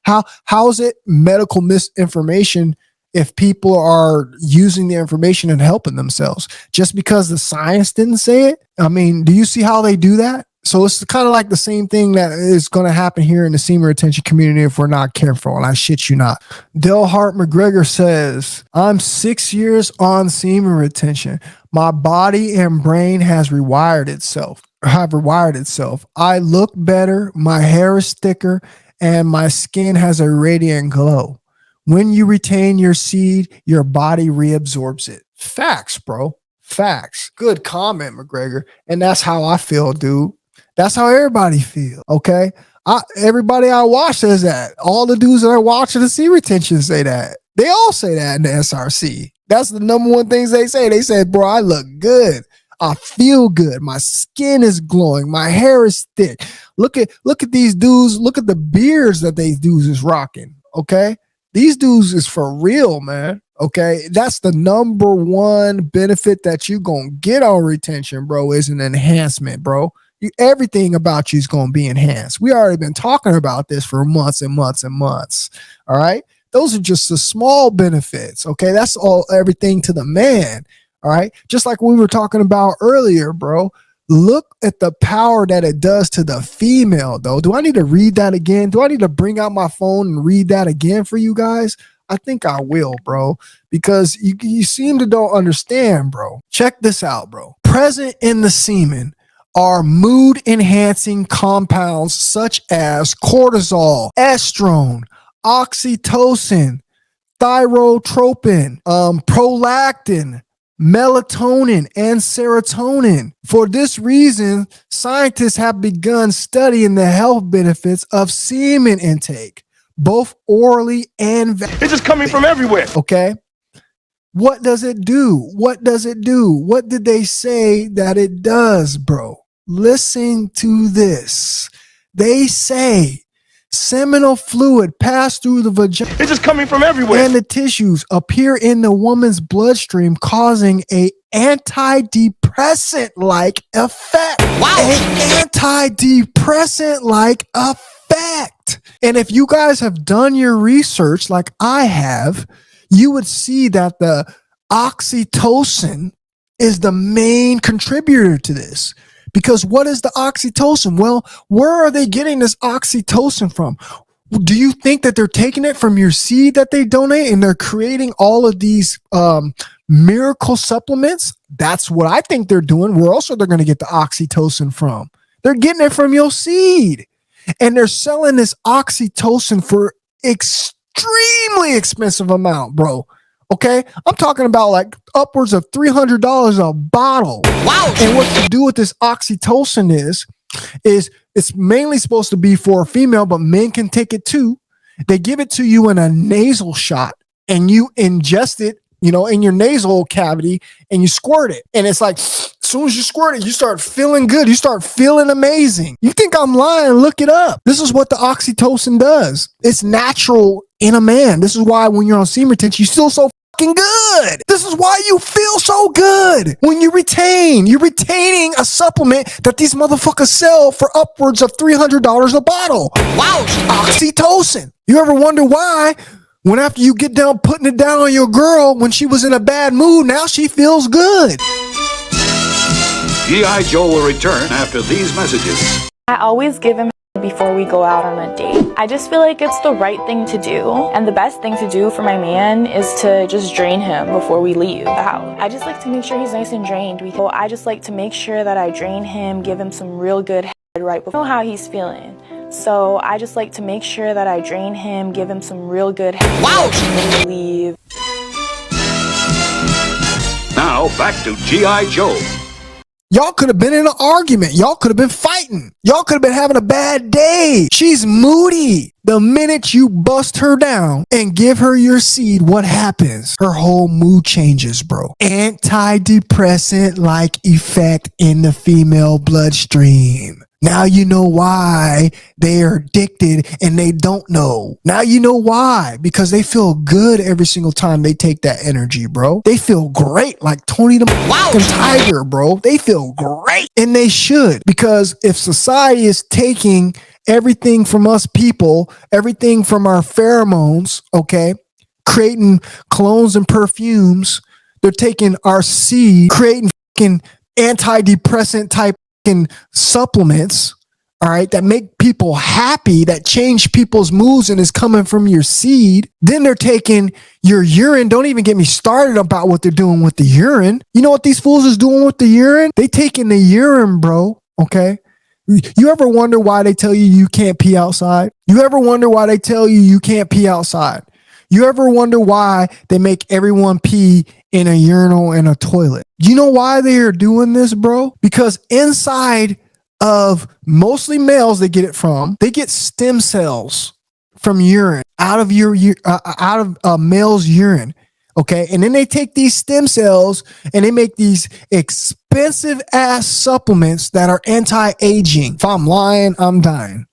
How is it medical misinformation if people are using the information and helping themselves just because the science didn't say it? I mean, do you see how they do that? So it's kind of like the same thing that is going to happen here in the semen retention community if we're not careful. And I shit you not. Del Hart McGregor says, I'm 6 years on semen retention. My body and brain have rewired itself. I look better. My hair is thicker and my skin has a radiant glow. When you retain your seed, your body reabsorbs it. Facts, bro. Facts. Good comment, McGregor. And that's how I feel, dude. That's how everybody feels. Okay. Everybody I watch says that. All the dudes that I watch in the semen retention say that. They all say that in the SRC. That's the number one things they say. They say, bro, I look good. I feel good. My skin is glowing. My hair is thick. Look at these dudes. Look at the beards that these dudes is rocking. Okay. These dudes is for real, man. Okay. That's the number one benefit that you gonna get on retention, bro, is an enhancement, bro. Everything about you is going to be enhanced. We already been talking about this for months and months and months. All right. Those are just the small benefits. Okay. That's everything to the man. All right. Just like we were talking about earlier, bro. Look at the power that it does to the female, though. Do I need to read that again? Do I need to bring out my phone and read that again for you guys? I think I will, bro, because you seem to don't understand, bro. Check this out, bro. Present in the semen are mood-enhancing compounds such as cortisol, estrone, oxytocin, thyrotropin, prolactin, melatonin, and serotonin. For this reason, scientists have begun studying the health benefits of semen intake, both orally and It's just coming from everywhere. Okay. What does it do? What does it do? What did they say that it does, bro? Listen to this. They say seminal fluid passed through the vagina. It's just coming from everywhere. And the tissues appear in the woman's bloodstream, causing a antidepressant-like effect. Wow. An antidepressant-like effect. And if you guys have done your research like I have, you would see that the oxytocin is the main contributor to this. Because what is the oxytocin? Well, where are they getting this oxytocin from? Do you think that they're taking it from your seed that they donate and they're creating all of these miracle supplements? That's what I think they're doing. Where else are they going to get the oxytocin from? They're getting it from your seed. And they're selling this oxytocin for extremely expensive amount, bro. Okay, I'm talking about like upwards of $300 a bottle. Wow. And what to do with this oxytocin is it's mainly supposed to be for a female, but men can take it too. They give it to you in a nasal shot and you ingest it, you know, in your nasal cavity and you squirt it. And it's like, as soon as you squirt it, you start feeling good. You start feeling amazing. You think I'm lying? Look it up. This is what the oxytocin does. It's natural in a man. This is why when you're on semen retention, you feel so fucking good. This is why you feel so good when you retain. You're retaining a supplement that these motherfuckers sell for upwards of $300 a bottle. Wow. Oxytocin. You ever wonder why? When after you get down putting it down on your girl when she was in a bad mood, now she feels good. G.I. Joe will return after these messages. I always give him before we go out on a date. I just feel like it's the right thing to do. And the best thing to do for my man is to just drain him before we leave the house. I just like to make sure he's nice and drained. I just like to make sure that I drain him, give him some real good head right before. I know how he's feeling. So I just like to make sure that I drain him, give him some real good head before we leave. Now back to G.I. Joe. Y'all could have been in an argument. Y'all could have been fighting. Y'all could have been having a bad day. She's moody. The minute you bust her down and give her your seed, what happens? Her whole mood changes, bro. Antidepressant-like effect in the female bloodstream. Now you know why they are addicted and they don't know. Now you know why. Because they feel good every single time they take that energy, bro. They feel great, like Tony the fucking Tiger, bro. They feel great. And they should. Because if society is taking everything from us people, everything from our pheromones, okay, creating colognes and perfumes, they're taking our seed, creating fucking antidepressant type supplements, all right, that make people happy, that change people's moods and is coming from your seed. Then they're taking your urine. Don't even get me started about what they're doing with the urine. You know what these fools is doing with the urine? They taking the urine, bro, okay? You ever wonder why they tell you you can't pee outside? You ever wonder why they tell you you can't pee outside? You ever wonder why they make everyone pee in a urinal and a toilet? You know why they are doing this, bro? Because inside of mostly males, they get stem cells from urine out of a male's urine. Okay. And then they take these stem cells and they make these expensive ass supplements that are anti-aging. If I'm lying, I'm dying.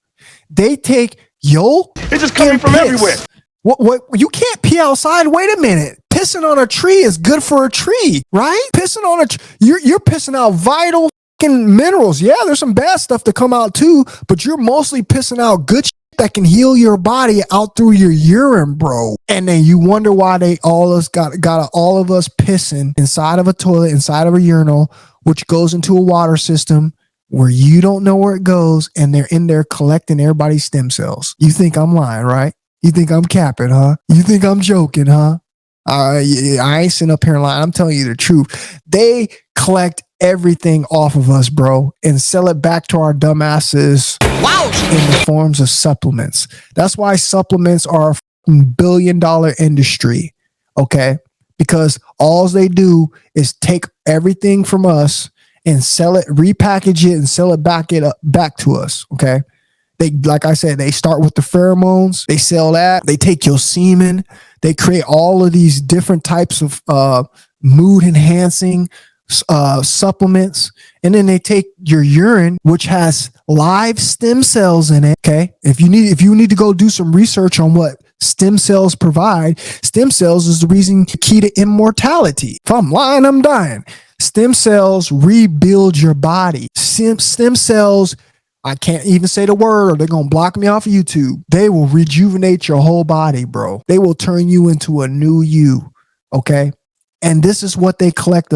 They take it's just coming from everywhere. What? You can't pee outside. Wait a minute. Pissing on a tree is good for a tree, right? Pissing on you're pissing out vital fucking minerals. Yeah, there's some bad stuff to come out too, but you're mostly pissing out good shit that can heal your body out through your urine, bro. And then you wonder why they all of us pissing inside of a toilet, inside of a urinal, which goes into a water system where you don't know where it goes, and they're in there collecting everybody's stem cells. You think I'm lying, right? You think I'm capping, huh? You think I'm joking, huh? I ain't sitting up here and lying. I'm telling you the truth. They collect everything off of us, bro, and sell it back to our dumbasses in the forms of supplements. That's why supplements are a billion-dollar industry, okay? Because all they do is take everything from us and sell it, repackage it, and sell it back to us, okay? They, like I said, they start with the pheromones. They sell that. They take your semen. They create all of these different types of mood enhancing supplements, and then they take your urine, which has live stem cells in it. Okay, if you need to go do some research on what stem cells provide, stem cells is the reason key to immortality. If I'm lying, I'm dying. Stem cells rebuild your body. Stem cells, I can't even say the word or they're going to block me off of YouTube. They will rejuvenate your whole body, bro. They will turn you into a new you. Okay. And this is what they collect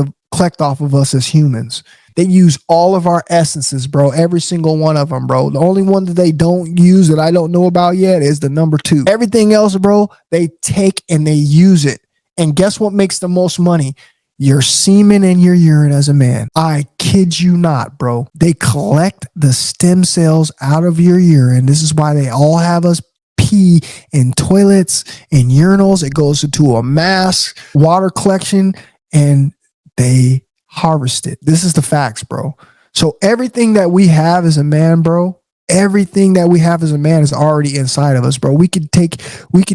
off of us as humans. They use all of our essences, bro. Every single one of them, bro. The only one that they don't use that I don't know about yet is the number 2. Everything else, bro, they take and they use it. And guess what makes the most money? Your semen and your urine as a man. I kid you not, bro. They collect the stem cells out of your urine. This is why they all have us pee in toilets and urinals. It goes into a mass water collection and they harvest it. This is the facts, bro. So everything that we have as a man, bro, everything that we have as a man is already inside of us, bro. We could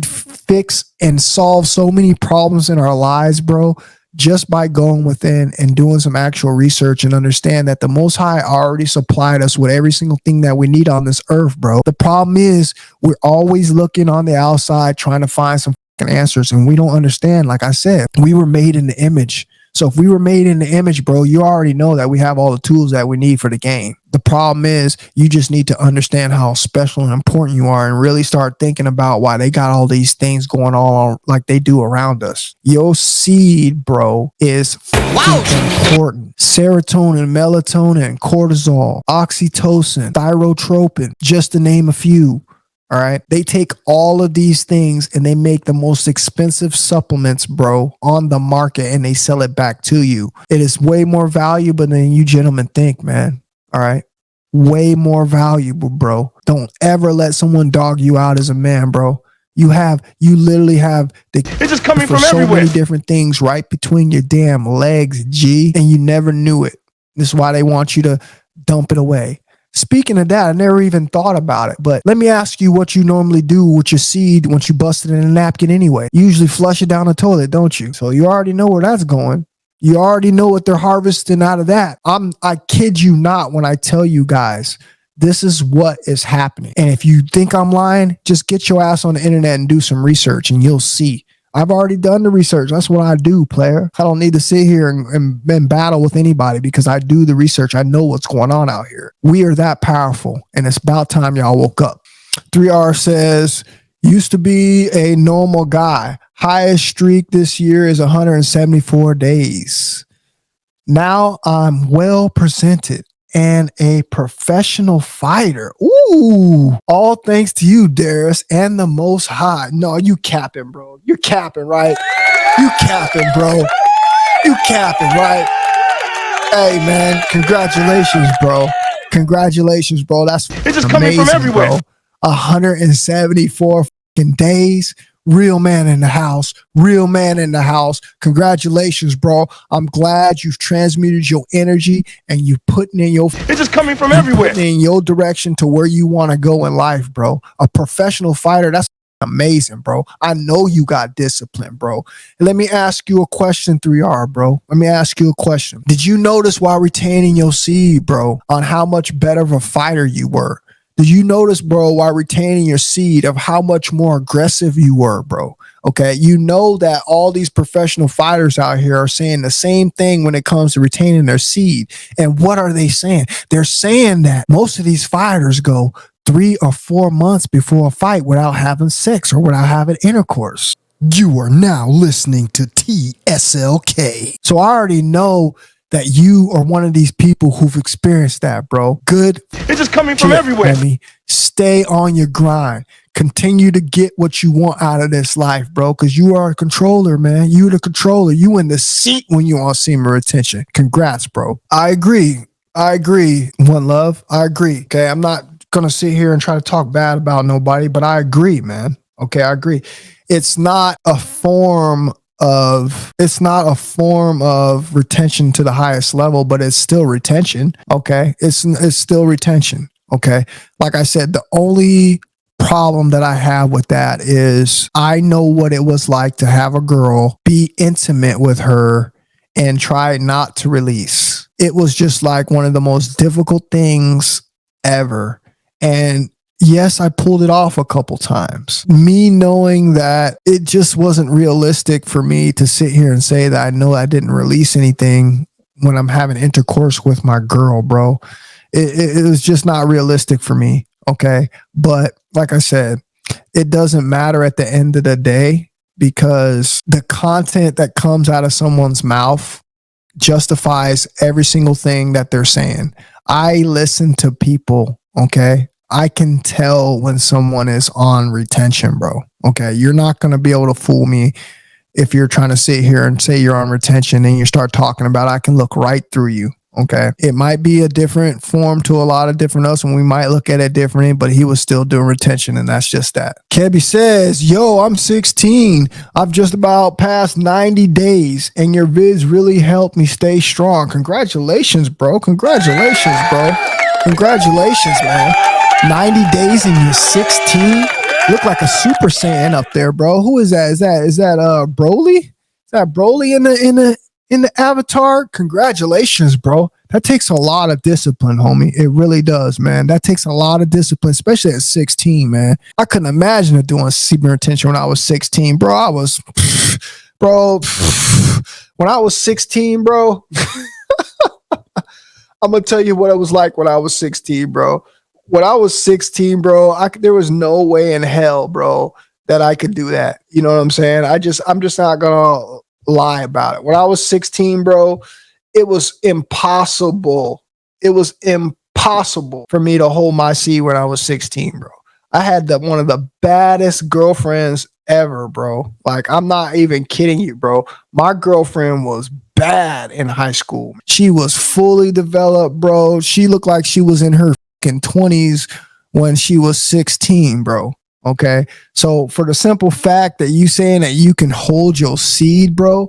fix and solve so many problems in our lives, bro, just by going within and doing some actual research and understand that the Most High already supplied us with every single thing that we need on this earth, bro. The problem is we're always looking on the outside trying to find some fucking answers, and we don't understand. Like I said, we were made in the image. So if we were made in the image, bro, you already know that we have all the tools that we need for the game. The problem is you just need to understand how special and important you are and really start thinking about why they got all these things going on like they do around us. Your seed, bro, is important. Serotonin, melatonin, cortisol, oxytocin, thyrotropin, just to name a few. All right. They take all of these things and they make the most expensive supplements, bro, on the market and they sell it back to you. It is way more valuable than you gentlemen think, man. All right. Way more valuable, bro. Don't ever let someone dog you out as a man, bro. You literally have it's just coming from so many different things right between your damn legs, G, and you never knew it. This is why they want you to dump it away. Speaking of that, I never even thought about it, but let me ask you what you normally do with your seed once you bust it in a napkin anyway. You usually flush it down the toilet, don't you? So you already know where that's going. You already know what they're harvesting out of that. I kid you not when I tell you guys, this is what is happening. And if you think I'm lying, just get your ass on the internet and do some research and you'll see. I've already done the research. That's what I do, player. I don't need to sit here and battle with anybody because I do the research. I know what's going on out here. We are that powerful, and it's about time y'all woke up. 3R says, used to be a normal guy. Highest streak this year is 174 days. Now I'm well presented and a professional fighter. Ooh, all thanks to you, Darius, and the Most High. No, you capping, bro. You're capping, right? You capping, bro. You capping, right? Hey, man, congratulations, bro. Congratulations, bro. That's it's just coming from everywhere, bro. 174 fucking days. Real man in the house. Real man in the house. Congratulations, bro. I'm glad you've transmuted your energy and you putting in your it's just coming from everywhere. Putting in your direction to where you want to go in life, bro. A professional fighter, that's amazing, bro. I know you got discipline, bro. Let me ask you a question, 3R, bro. Let me ask you a question. Did you notice while retaining your seed, bro, on how much better of a fighter you were? Did you notice, bro, while retaining your seed of how much more aggressive you were, bro? Okay. You know that all these professional fighters out here are saying the same thing when it comes to retaining their seed. And what are they saying? They're saying that most of these fighters go 3 or 4 months before a fight without having sex or without having intercourse. You are now listening to TSLK. So I already know that you are one of these people who've experienced that, bro. Good. It's just coming from everywhere. Homie. Stay on your grind. Continue to get what you want out of this life, bro, because you are a controller, man. You the controller. You in the seat when you want semen retention. Congrats, bro. I agree. One love. I agree. Okay. I'm not going to sit here and try to talk bad about nobody, but I agree, man. Okay. I agree. It's not a form of retention to the highest level, but it's still retention. Okay. It's still retention. Okay. Like I said, the only problem that I have with that is I know what it was like to have a girl, be intimate with her, and try not to release. It was just like one of the most difficult things ever. And yes, I pulled it off a couple times. Me knowing that it just wasn't realistic for me to sit here and say that I know I didn't release anything when I'm having intercourse with my girl, bro. It was just not realistic for me. Okay. But like I said, it doesn't matter at the end of the day, because the content that comes out of someone's mouth justifies every single thing that they're saying. I listen to people, okay? I can tell when someone is on retention, bro. Okay, you're not going to be able to fool me if you're trying to sit here and say you're on retention and you start talking about it. I can look right through you. Okay, it might be a different form to a lot of different us, and we might look at it differently, but he was still doing retention, and that's just that. Kebby says, yo, I'm 16. I've just about passed 90 days, and your vids really helped me stay strong. Congratulations, bro. Congratulations, bro. Congratulations, man. 90 days and you're 16? Look like a Super Saiyan up there, bro. Who is that? Is that Broly? Is that Broly in the avatar? Congratulations, bro. That takes a lot of discipline, homie. It really does, man. That takes a lot of discipline, especially at 16, man. I couldn't imagine doing semen retention when I was 16, bro. When I was 16, bro, I'm going to tell you what it was like when I was 16, bro. When I was 16, bro, there was no way in hell, bro, that I could do that. You know what I'm saying? I'm just not going to lie about it. When I was 16, bro, it was impossible. It was impossible for me to hold my seed when I was 16, bro. I had one of the baddest girlfriends ever, bro. Like, I'm not even kidding you, bro. My girlfriend was bad in high school. She was fully developed, bro. She looked like she was in her fucking 20s when she was 16, bro. Okay. So for the simple fact that you saying that you can hold your seed, bro,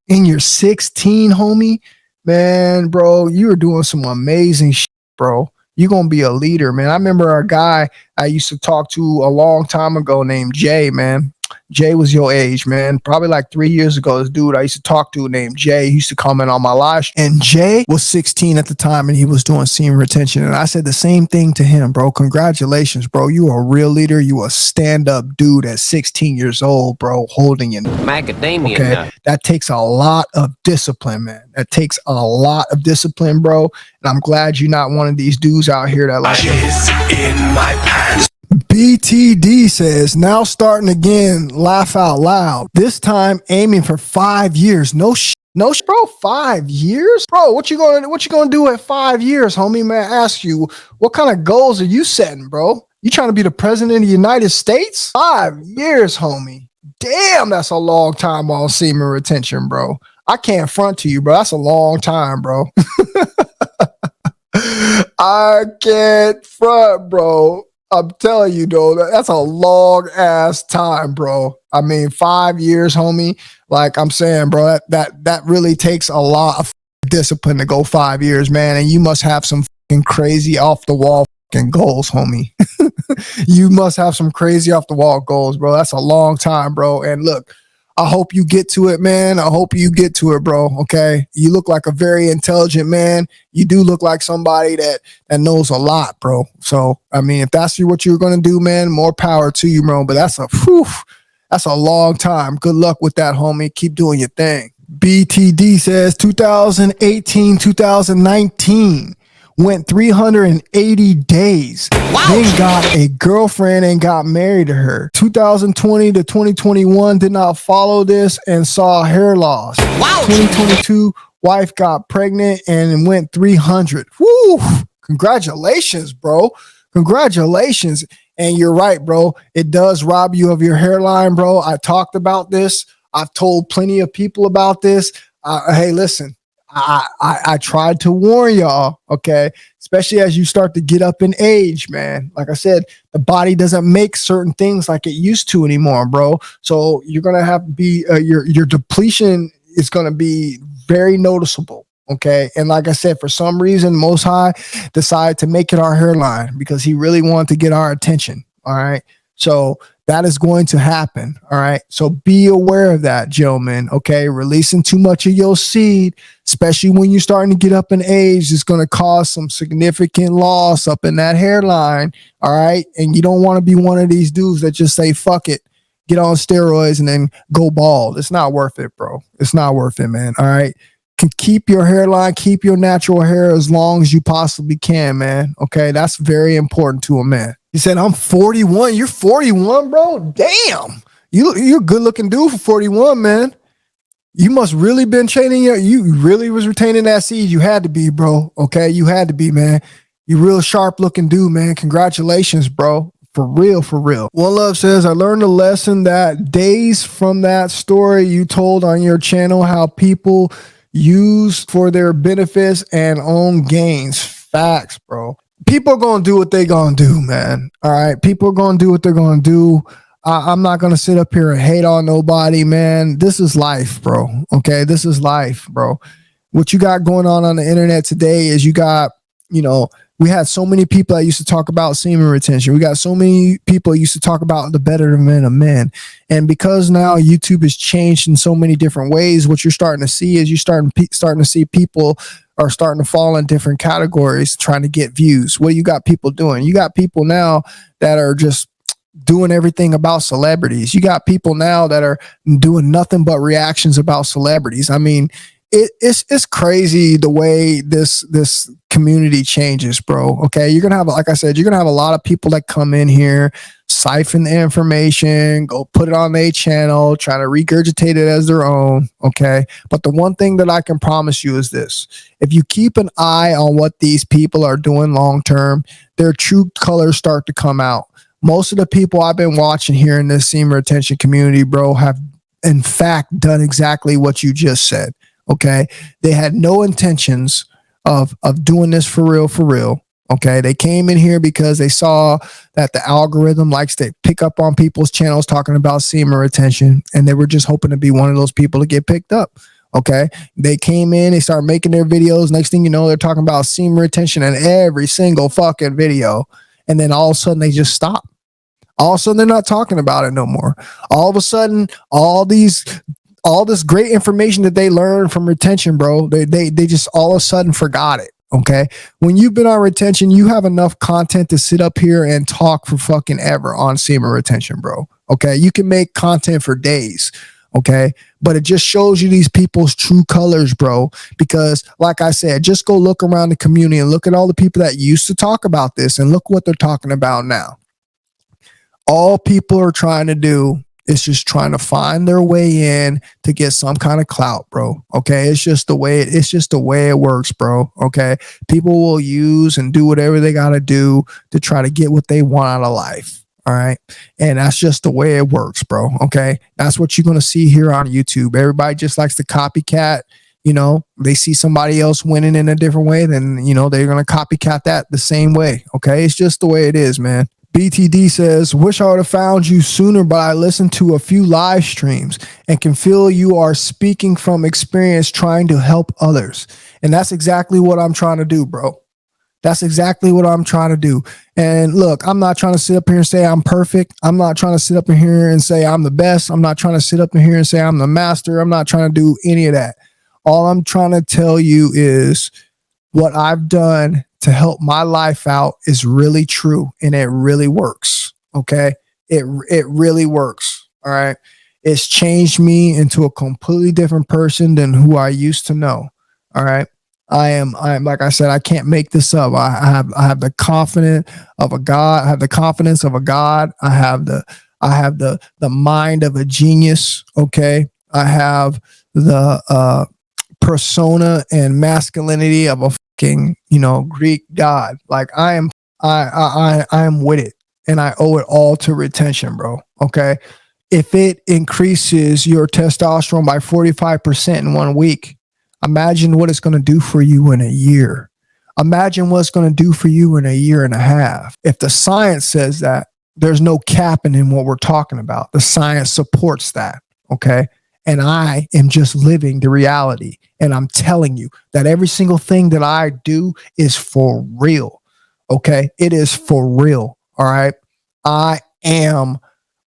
in your 16, homie, man, bro, you are doing some amazing shit, bro. You're going to be a leader, man. I remember a guy I used to talk to a long time ago named Jay, man. Jay was your age, man. Probably like 3 years ago, this dude I used to talk to named Jay, he used to comment on my live. And Jay was 16 at the time, and he was doing semen retention. And I said the same thing to him, bro. Congratulations, bro. You are a real leader. You a stand-up dude at 16 years old, bro, holding it. Macadamia Okay, nut. that takes a lot of discipline, man. That takes a lot of discipline, bro. And I'm glad you're not one of these dudes out here that like in my pants. BTD says, now starting again, laugh out loud. This time aiming for 5 years. No, bro, 5 years, bro. What you gonna do at 5 years, homie? May I ask you, what kind of goals are you setting, bro? You trying to be the president of the United States? 5 years, homie. Damn, that's a long time on semen retention, bro. I can't front to you, bro. That's a long time, bro. I can't front, bro. I'm telling you, though, that's a long ass time, bro. I mean, 5 years, homie. Like I'm saying, bro, that really takes a lot of discipline to go 5 years, man. And you must have some fucking crazy off the wall fucking goals, homie. You must have some crazy off the wall goals, bro. That's a long time, bro. And look, I hope you get to it, man. I hope you get to it, bro. Okay. You look like a very intelligent man. You do look like somebody that knows a lot, bro. So, I mean, if that's what you're going to do, man, more power to you, bro. But that's a long time. Good luck with that, homie. Keep doing your thing. BTD says 2018, 2019. Went 380 days, then got a girlfriend and got married to her. 2020 to 2021 did not follow this and saw hair loss. 2022, wife got pregnant and went 300. Woo! Congratulations, bro. Congratulations. And you're right, bro. It does rob you of your hairline, bro. I talked about this. I've told plenty of people about this. Hey, listen. I tried to warn y'all, okay? Especially as you start to get up in age, man. Like I said, the body doesn't make certain things like it used to anymore, bro. So you're gonna have to be your depletion is gonna be very noticeable, okay? And like I said, for some reason, Most High decided to make it our hairline because he really wanted to get our attention. All right. So that is going to happen. All right. So be aware of that, gentlemen. Okay. Releasing too much of your seed, especially when you're starting to get up in age, is going to cause some significant loss up in that hairline. All right. And you don't want to be one of these dudes that just say, fuck it, get on steroids and then go bald. It's not worth it, bro. It's not worth it, man. All right. Can keep your hairline, keep your natural hair as long as you possibly can, man. Okay. That's very important to a man. He said, I'm 41. You're 41, bro? Damn. You're a good looking dude for 41, man. You must really been chaining you really was retaining that seed. You had to be, bro. Okay. You had to be, man. You real sharp looking dude, man. Congratulations, bro. For real, for real. One Love says, I learned a lesson that days from that story you told on your channel, how people use for their benefits and own gains. Facts, bro. People are going to do what they going to do, man. All right. People are going to do what they're going to do. I'm not going to sit up here and hate on nobody, man. This is life, bro. Okay. This is life, bro. What you got going on the internet today is you got, we had so many people that used to talk about semen retention. We got so many people used to talk about the betterment of men. And because now YouTube has changed in so many different ways, what you're starting to see is you're starting to see people are starting to fall in different categories trying to get views. What do you got people doing? You got people now that are just doing everything about celebrities. You got people now that are doing nothing but reactions about celebrities. I mean, it's crazy the way this community changes, bro. Okay. You're going to have, like I said, you're going to have a lot of people that come in here, siphon the information, go put it on their channel, try to regurgitate it as their own. Okay. But the one thing that I can promise you is this: if you keep an eye on what these people are doing long term, their true colors start to come out. Most of the people I've been watching here in this semen retention community, bro, have in fact done exactly what you just said. Okay. They had no intentions of doing this for real. Okay. They came in here because they saw that the algorithm likes to pick up on people's channels talking about semen retention, and they were just hoping to be one of those people to get picked up. Okay. They came in, they started making their videos. Next thing you know, they're talking about semen retention in every single fucking video. And then all of a sudden they just stop. All of a sudden they're not talking about it no more. All of a sudden, all this great information that they learned from retention, bro, they just all of a sudden forgot it. Okay. When you've been on retention, you have enough content to sit up here and talk for fucking ever on semen retention, bro. Okay. You can make content for days. Okay. But it just shows you these people's true colors, bro. Because like I said, just go look around the community and look at all the people that used to talk about this and look what they're talking about now. All people are trying to do is just trying to find their way in to get some kind of clout, bro. Okay. It's just the way it works, bro. Okay. People will use and do whatever they got to do to try to get what they want out of life. All right. And that's just the way it works, bro. Okay. That's what you're going to see here on YouTube. Everybody just likes to copycat. They see somebody else winning in a different way, then, they're going to copycat that the same way. Okay. It's just the way it is, man. BTD says, wish I would have found you sooner, but I listened to a few live streams and can feel you are speaking from experience trying to help others. And that's exactly what I'm trying to do, bro. That's exactly what I'm trying to do. And look, I'm not trying to sit up here and say I'm perfect. I'm not trying to sit up in here and say I'm the best. I'm not trying to sit up in here and say I'm the master. I'm not trying to do any of that. All I'm trying to tell you is what I've done to help my life out is really true, and it really works. Okay. It really works. All right. It's changed me into a completely different person than who I used to know. All right. I'm like I said, I can't make this up. I have the confidence of a God. I have the confidence of a God. I have the mind of a genius. Okay. I have the persona and masculinity of a fucking, Greek god. Like I am with it, and I owe it all to retention, bro. Okay. If it increases your testosterone by 45% in 1 week, imagine what it's going to do for you in a year. Imagine what it's going to do for you in a year and a half. If the science says that, there's no capping in what we're talking about. The science supports that. Okay. And I am just living the reality. And I'm telling you that every single thing that I do is for real. Okay. It is for real. All right. I am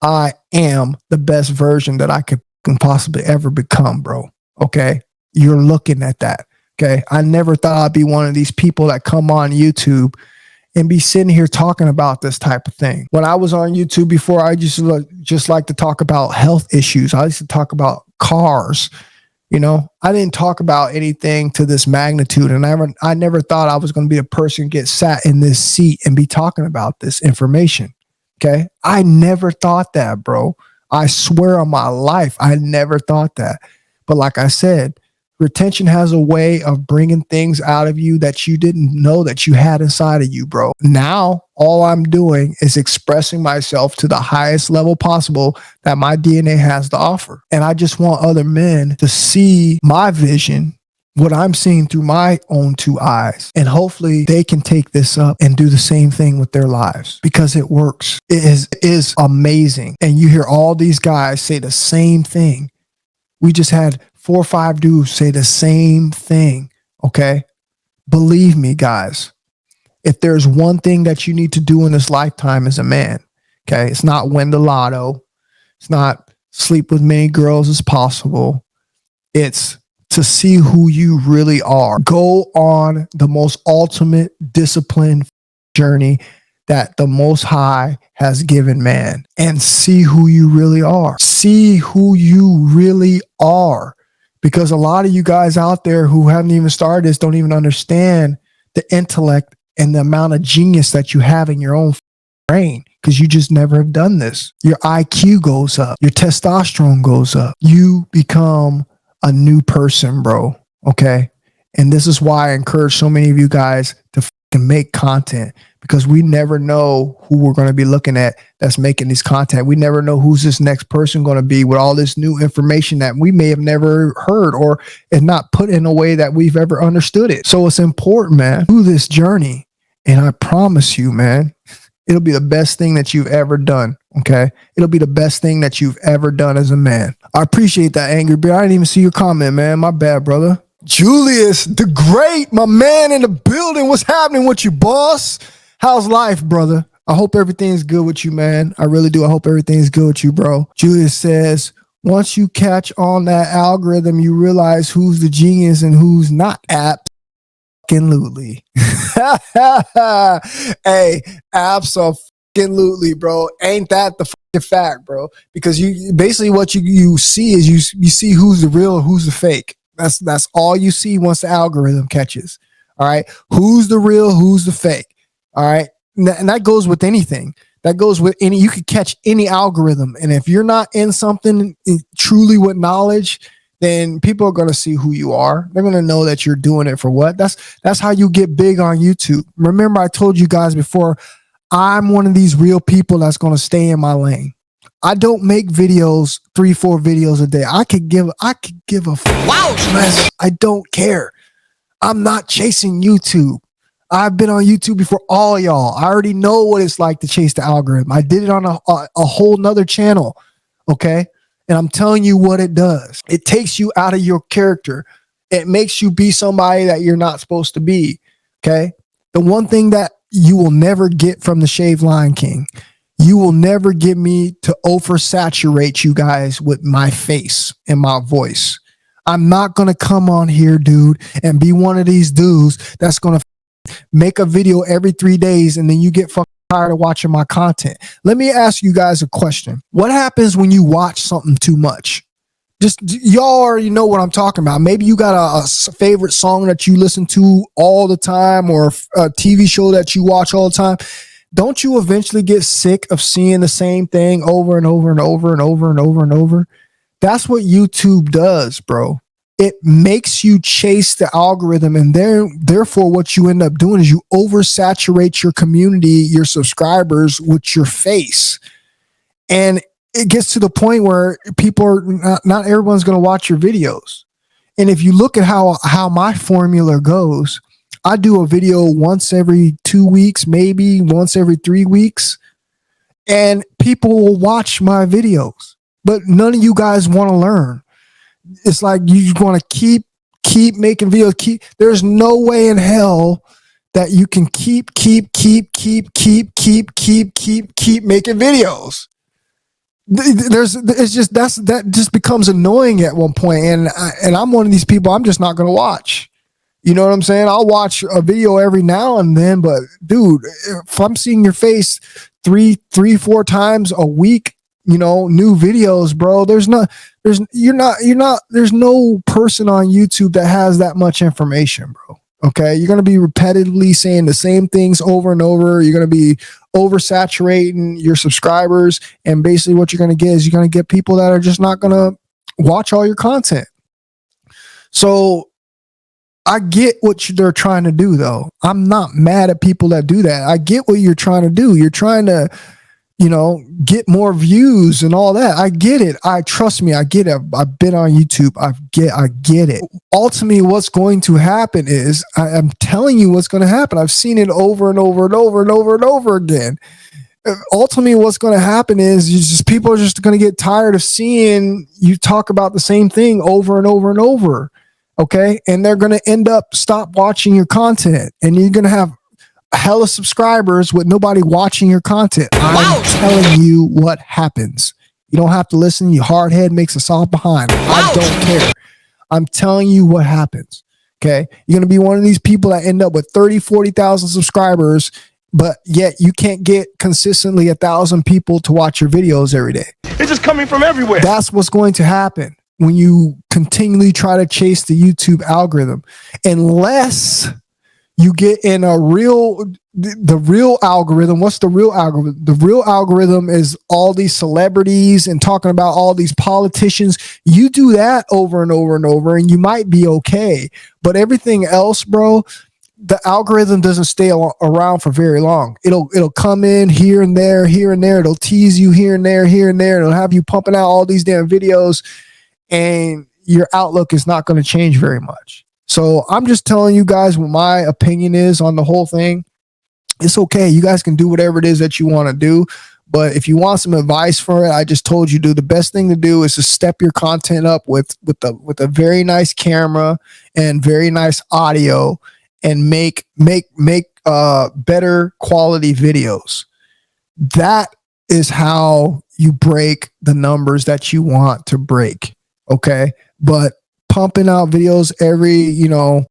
the best version that I can possibly ever become, bro. Okay. You're looking at that. Okay. I never thought I'd be one of these people that come on YouTube and be sitting here talking about this type of thing. When I was on YouTube before, I just like to talk about health issues. I used to talk about cars. You know, I didn't talk about anything to this magnitude, and I never thought I was going to be a person get sat in this seat and be talking about this information. Okay. I never thought that, bro. I swear on my life, I never thought that. But like I said, retention has a way of bringing things out of you that you didn't know that you had inside of you, bro. Now, all I'm doing is expressing myself to the highest level possible that my DNA has to offer. And I just want other men to see my vision, what I'm seeing through my own two eyes. And hopefully they can take this up and do the same thing with their lives, because it works. It is amazing. And you hear all these guys say the same thing. We just had 4 or 5 dudes say the same thing. Okay. Believe me, guys, if there's one thing that you need to do in this lifetime as a man, okay, it's not win the lotto. It's not sleep with many girls as possible. It's to see who you really are. Go on the most ultimate discipline journey that the Most High has given man, and see who you really are. See who you really are. Because a lot of you guys out there who haven't even started this don't even understand the intellect and the amount of genius that you have in your own brain, because you just never have done this. Your IQ goes up. Your testosterone goes up. You become a new person, bro. Okay. And this is why I encourage so many of you guys to make content, because we never know who we're going to be looking at that's making this content. We never know who's this next person going to be with all this new information that we may have never heard or is not put in a way that we've ever understood it. So it's important, man, do this journey. And I promise you, man, it'll be the best thing that you've ever done. Okay. It'll be the best thing that you've ever done as a man. I appreciate that, Angry Bear. I didn't even see your comment, man. My bad, brother. Julius, the great, my man in the building. What's happening with you, boss? How's life, brother? I hope everything's good with you, man. I really do. I hope everything's good with you, bro. Julius says, once you catch on that algorithm, you realize who's the genius and who's not. Absolutely. Hey, absolutely, bro. Ain't that the fucking fact, bro? Because you basically what you see is you see who's the real, who's the fake. That's all you see once the algorithm catches. All right. Who's the real, who's the fake? All right. And that goes with anything. That goes with any, you could catch any algorithm. And if you're not in something truly with knowledge, then people are going to see who you are. They're going to know that you're doing it for what. That's how you get big on YouTube. Remember, I told you guys before, I'm one of these real people that's going to stay in my lane. I don't make videos, 3-4 videos a day. I could give a wow, man. I don't care. I'm not chasing YouTube. I've been on YouTube before all y'all. I already know what it's like to chase the algorithm. I did it on a whole nother channel. Okay. And I'm telling you what it does. It takes you out of your character. It makes you be somebody that you're not supposed to be. Okay. The one thing that you will never get from the Shaved Lion King, you will never get me to oversaturate you guys with my face and my voice. I'm not going to come on here, dude, and be one of these dudes that's going to make a video every 3 days and then you get fucking tired of watching my content. Let me ask you guys a question. What happens when you watch something too much? Just y'all already know what I'm talking about. Maybe you got a favorite song that you listen to all the time, or a TV show that you watch all the time. Don't you eventually get sick of seeing the same thing over and over and over and over and over and over? That's what YouTube does, bro. It makes you chase the algorithm, and therefore what you end up doing is you oversaturate your community, your subscribers with your face. And it gets to the point where people are not everyone's going to watch your videos. And if you look at how my formula goes, I do a video once every 2 weeks, maybe once every 3 weeks, and people will watch my videos, but none of you guys want to learn. It's like you want to keep making videos. There's no way in hell that you can keep making videos. That just becomes annoying at one point, and I'm one of these people. I'm just not going to watch. You know what I'm saying? I'll watch a video every now and then, but dude, if I'm seeing your face 4 times a week, you know, new videos, bro, there's no person on YouTube that has that much information, bro. Okay. You're going to be repetitively saying the same things over and over. You're going to be oversaturating your subscribers. And basically what you're going to get is you're going to get people that are just not going to watch all your content. So I get what they're trying to do, though. I'm not mad at people that do that. I get what you're trying to do. You're trying to, you know, get more views and all that. I get it. Trust me, I get it. I've been on YouTube. I get it. Ultimately, what's going to happen is I'm telling you what's going to happen. I've seen it over and over and over and over and over again. Ultimately, what's going to happen is people are just going to get tired of seeing you talk about the same thing over and over and over. Okay. And they're going to end up stop watching your content, and you're going to have hella subscribers with nobody watching your content. I'm telling you what happens. You don't have to listen. You hard head makes a soft behind. I don't care. I'm telling you what happens. Okay. You're going to be one of these people that end up with 30, 40,000 subscribers, but yet you can't get consistently 1,000 people to watch your videos every day. It's just coming from everywhere. That's what's going to happen when you continually try to chase the YouTube algorithm. Unless you get in the real algorithm. What's the real algorithm? The real algorithm is all these celebrities and talking about all these politicians. You do that over and over and over, and you might be okay. But everything else, bro, the algorithm doesn't stay around for very long. It'll come in here and there. It'll tease you here and there. It'll have you pumping out all these damn videos, and your outlook is not going to change very much. So I'm just telling you guys what my opinion is on the whole thing. It's okay. You guys can do whatever it is that you want to do. But if you want some advice for it, I just told you, the best thing to do is to step your content up with a very nice camera and very nice audio, and make better quality videos. That is how you break the numbers that you want to break. Okay. But pumping out videos every, 3-4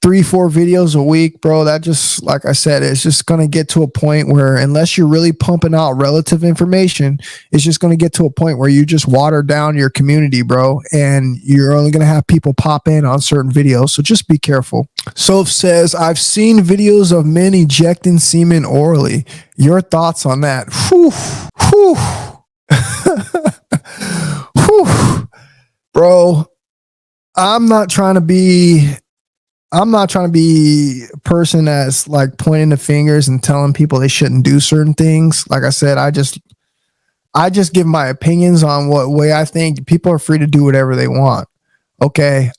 videos a week, bro, that just, like I said, it's just going to get to a point where, unless you're really pumping out relative information, it's just going to get to a point where you just water down your community, bro, and you're only going to have people pop in on certain videos. So just be careful. Soph says, I've seen videos of men ejecting semen orally. Your thoughts on that? Whew. Whew. Bro, I'm not trying to be a person that's like pointing the fingers and telling people they shouldn't do certain things. Like I said, I just give my opinions on what way I think. People are free to do whatever they want. Okay.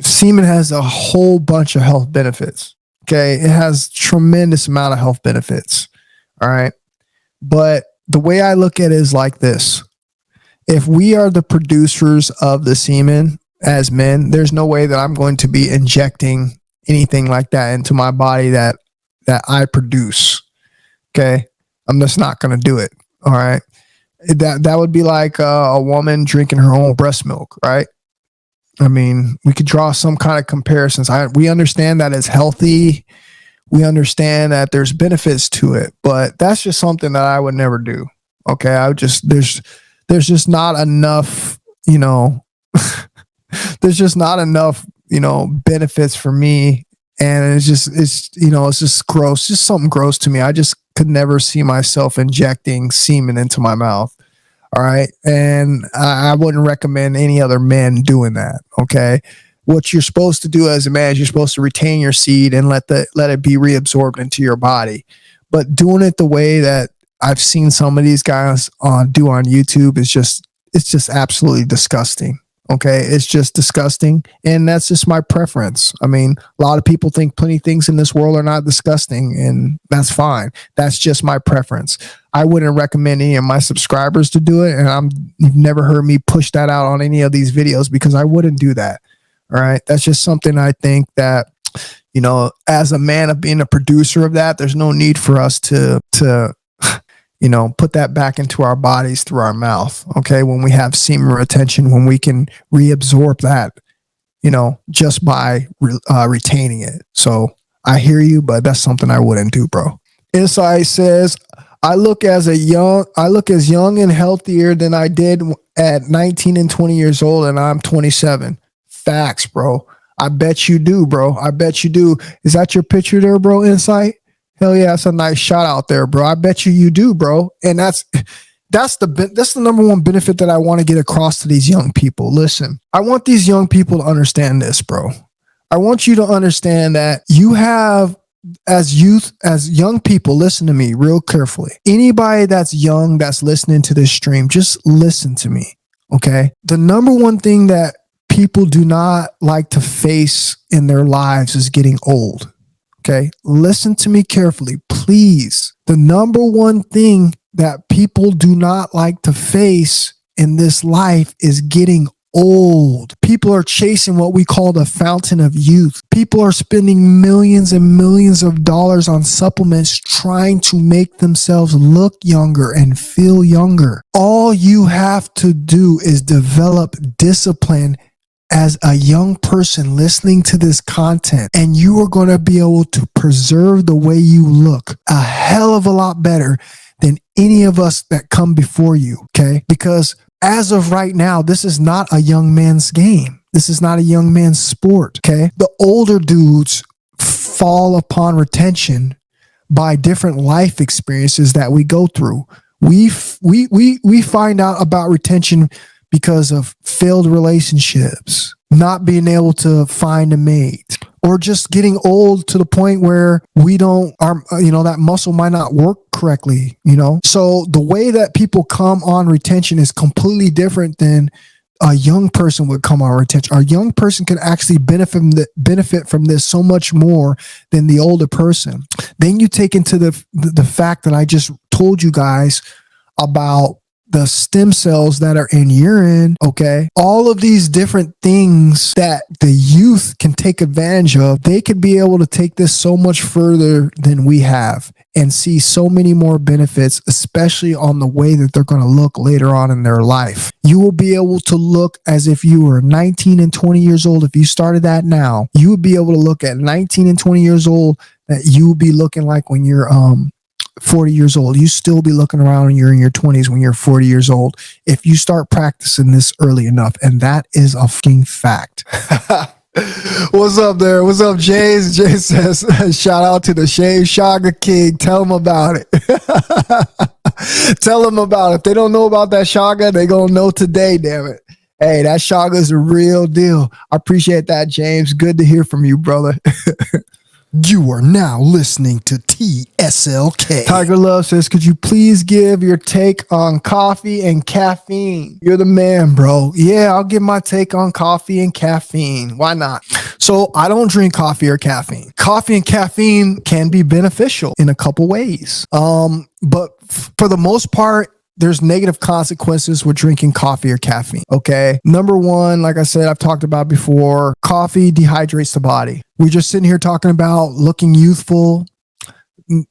Semen has a whole bunch of health benefits. Okay. It has tremendous amount of health benefits. All right. But the way I look at it is like this. If we are the producers of the semen as men, there's no way that I'm going to be injecting anything like that into my body that I produce. Okay. I'm just not going to do it. All right. That would be like a woman drinking her own breast milk, right? I mean, we could draw some kind of comparisons. We understand that it's healthy. We understand that there's benefits to it, but that's just something that I would never do. Okay. There's just not enough, there's just not enough, benefits for me. And it's just gross, just something gross to me. I just could never see myself injecting semen into my mouth. All right. And I wouldn't recommend any other men doing that. Okay. What you're supposed to do as a man is you're supposed to retain your seed and let it be reabsorbed into your body. But doing it the way that I've seen some of these guys do on YouTube it's just absolutely disgusting. Okay. It's just disgusting. And that's just my preference. I mean, a lot of people think plenty of things in this world are not disgusting, and that's fine. That's just my preference. I wouldn't recommend any of my subscribers to do it. And you've never heard me push that out on any of these videos because I wouldn't do that. All right. That's just something I think that you know, as a man of being a producer of that, there's no need for us to you know, put that back into our bodies through our mouth. Okay. When we have semen retention, when we can reabsorb that, you know, just by retaining it. So I hear you, but that's something I wouldn't do, bro. Insight says, I look as young and healthier than I did at 19 and 20 years old, and I'm 27. Facts, bro. I bet you do, bro. I bet you do. Is that your picture there, bro? Insight? Hell yeah, that's a nice shot out there, bro. I bet you do, bro. And that's the number one benefit that I want to get across to these young people. Listen, I want these young people to understand this, bro. I want you to understand that you have, as young people, listen to me real carefully. Anybody that's young that's listening to this stream, just listen to me, okay? The number one thing that people do not like to face in their lives is getting old. Okay, listen to me carefully, please. The number one thing that people do not like to face in this life is getting old. People are chasing what we call the fountain of youth. People are spending millions and millions of dollars on supplements trying to make themselves look younger and feel younger. All you have to do is develop discipline as a young person listening to this content, and you are going to be able to preserve the way you look a hell of a lot better than any of us that come before you, okay? Because as of right now, this is not a young man's game. This is not a young man's sport, okay? The older dudes fall upon retention by different life experiences that we go through. We find out about retention because of failed relationships, not being able to find a mate, or just getting old to the point where that muscle might not work correctly, you know? So the way that people come on retention is completely different than a young person would come on retention. A young person can actually benefit from this so much more than the older person. Then you take into the fact that I just told you guys about the stem cells that are in urine, okay? All of these different things that the youth can take advantage of, they could be able to take this so much further than we have and see so many more benefits, especially on the way that they're going to look later on in their life. You will be able to look as if you were 19 and 20 years old. If you started that now, you would be able to look at 19 and 20 years old that you would be looking like when you're 40 years old. You still be looking around when you're in your 20s when you're 40 years old if you start practicing this early enough. And that is a fucking fact. What's up there? What's up, Jays? Jay says, shout out to the TheShavedLionKing. Tell them about it. Tell them about it. If they don't know about that shaga, they gonna know today, damn it. Hey, that shaga is a real deal. I appreciate that, James. Good to hear from you, brother. You are now listening to TSLK. Tiger Love says, could you please give your take on coffee and caffeine? You're the man, bro. Yeah, I'll give my take on coffee and caffeine. Why not? So I don't drink coffee or caffeine. Coffee and caffeine can be beneficial in a couple ways. But for the most part, there's negative consequences with drinking coffee or caffeine. Okay. Number one, like I said, I've talked about before, coffee dehydrates the body. We're just sitting here talking about looking youthful,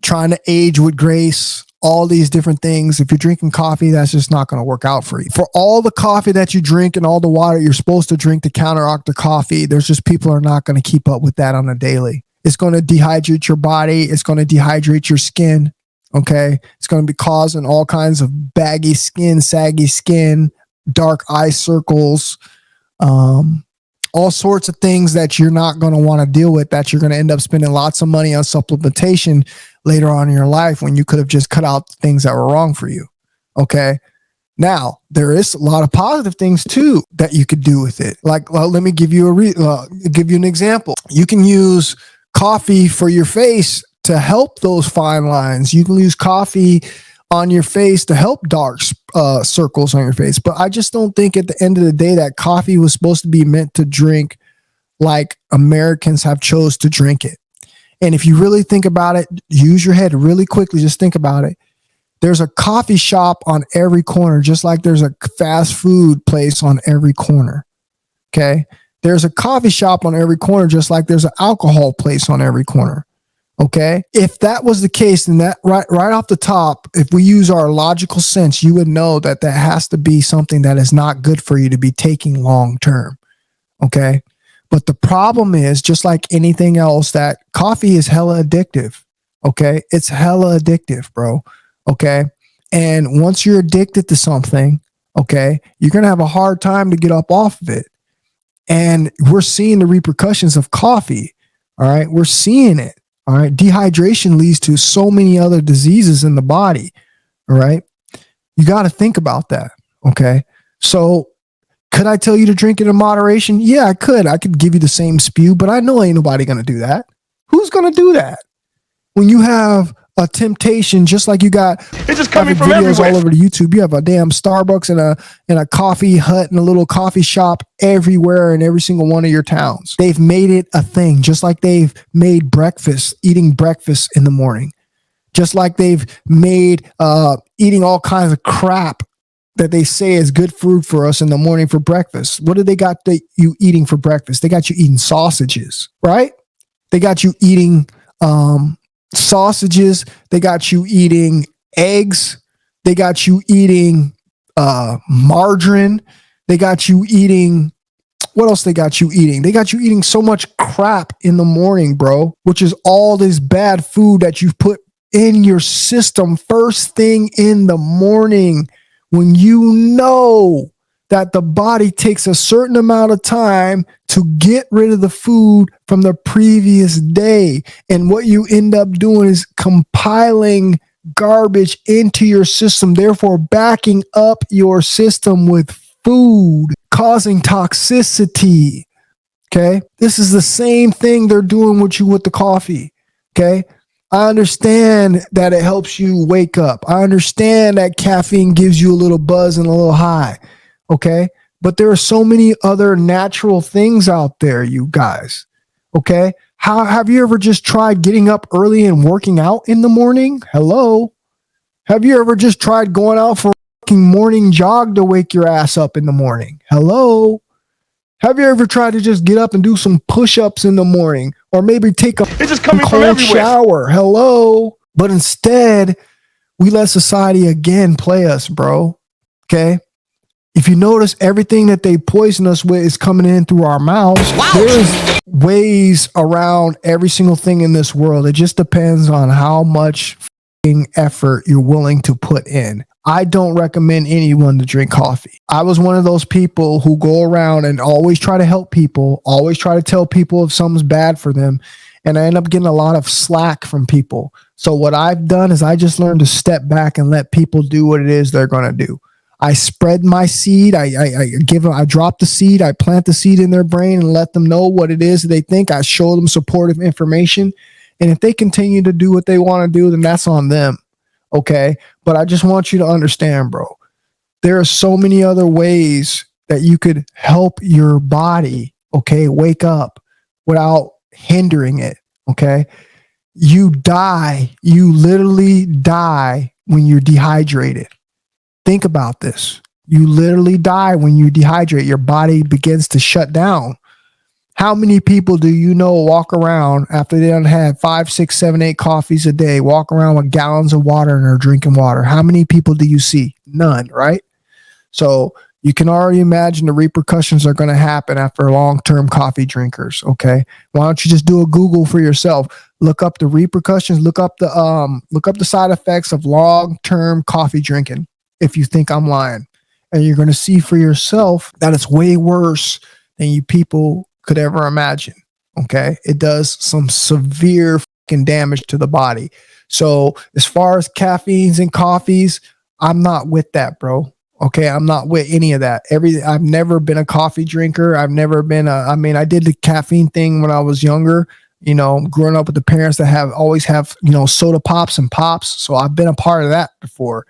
trying to age with grace, all these different things. If you're drinking coffee, that's just not going to work out for you. For all the coffee that you drink and all the water you're supposed to drink to counteract the coffee, there's just people are not going to keep up with that on a daily. It's going to dehydrate your body. It's going to dehydrate your skin. Okay. It's going to be causing all kinds of baggy skin, saggy skin, dark eye circles, all sorts of things that you're not going to want to deal with, that you're going to end up spending lots of money on supplementation later on in your life when you could have just cut out the things that were wrong for you. Okay. Now, there is a lot of positive things too that you could do with it. Like, well, let me give you give you an example. You can use coffee for your face to help those fine lines. You can use coffee on your face to help dark circles on your face. But I just don't think at the end of the day that coffee was supposed to be meant to drink like Americans have chose to drink it. And if you really think about it, use your head really quickly. Just think about it. There's a coffee shop on every corner, just like there's a fast food place on every corner. Okay. There's a coffee shop on every corner, just like there's an alcohol place on every corner. Okay. If that was the case, then that right off the top, if we use our logical sense, you would know that that has to be something that is not good for you to be taking long term. Okay. But the problem is, just like anything else, that coffee is hella addictive. Okay. It's hella addictive, bro. Okay. And once you're addicted to something, okay, you're going to have a hard time to get up off of it. And we're seeing the repercussions of coffee. All right. We're seeing it. All right. Dehydration leads to so many other diseases in the body. All right. You got to think about that. Okay. So could I tell you to drink it in moderation? Yeah, I could. I could give you the same spew, but I know ain't nobody going to do that. Who's going to do that? When you have a temptation, just like you got It's just coming from videos everywhere. all over the YouTube. You have a damn Starbucks and a coffee hut and a little coffee shop everywhere in every single one of your towns. They've made it a thing, just like they've made breakfast, eating breakfast in the morning, just like they've made eating all kinds of crap that they say is good food for us in the morning for breakfast. What do they got you eating for breakfast? They got you eating sausages, right? They got you eating sausages. They got you eating eggs. They got you eating margarine. They got you eating, what else they got you eating? They got you eating so much crap in the morning, bro, which is all this bad food that you've put in your system first thing in the morning, when you know that the body takes a certain amount of time to get rid of the food from the previous day. And what you end up doing is compiling garbage into your system, therefore backing up your system with food, causing toxicity. Okay. This is the same thing they're doing with you with the coffee. Okay. I understand that it helps you wake up. I understand that caffeine gives you a little buzz and a little high. Okay. But there are so many other natural things out there, you guys. Okay. How have you ever just tried getting up early and working out in the morning? Hello. Have you ever just tried going out for a fucking morning jog to wake your ass up in the morning? Hello. Have you ever tried to just get up and do some push-ups in the morning, or maybe take a It's just coming from cold everywhere. shower? Hello. But instead, we let society again play us, bro. Okay. If you notice, everything that they poison us with is coming in through our mouths. There's ways around every single thing in this world. It just depends on how much effort you're willing to put in. I don't recommend anyone to drink coffee. I was one of those people who go around and always try to help people, always try to tell people if something's bad for them. And I end up getting a lot of slack from people. So what I've done is I just learned to step back and let people do what it is they're going to do. I spread my seed. I drop the seed. I plant the seed in their brain and let them know what it is they think. I show them supportive information. And if they continue to do what they want to do, then that's on them. Okay. But I just want you to understand, bro, there are so many other ways that you could help your body, okay, wake up without hindering it. Okay. You literally die when you're dehydrated. Think about this. You literally die when you dehydrate. Your body begins to shut down. How many people do you know walk around after they done had 5, 6, 7, 8 coffees a day, walk around with gallons of water and are drinking water? How many people do you see? None, right? So you can already imagine the repercussions are going to happen after long-term coffee drinkers. Okay. Why don't you just do a Google for yourself? Look up the repercussions, look up the side effects of long-term coffee drinking. If you think I'm lying, and you're going to see for yourself that it's way worse than you people could ever imagine. Okay. It does some severe fucking damage to the body. So as far as caffeines and coffees, I'm not with that, bro. Okay. I'm not with any of that. I've never been a coffee drinker. I've never been I did the caffeine thing when I was younger, growing up with the parents that always have, soda pops and pops. So I've been a part of that before.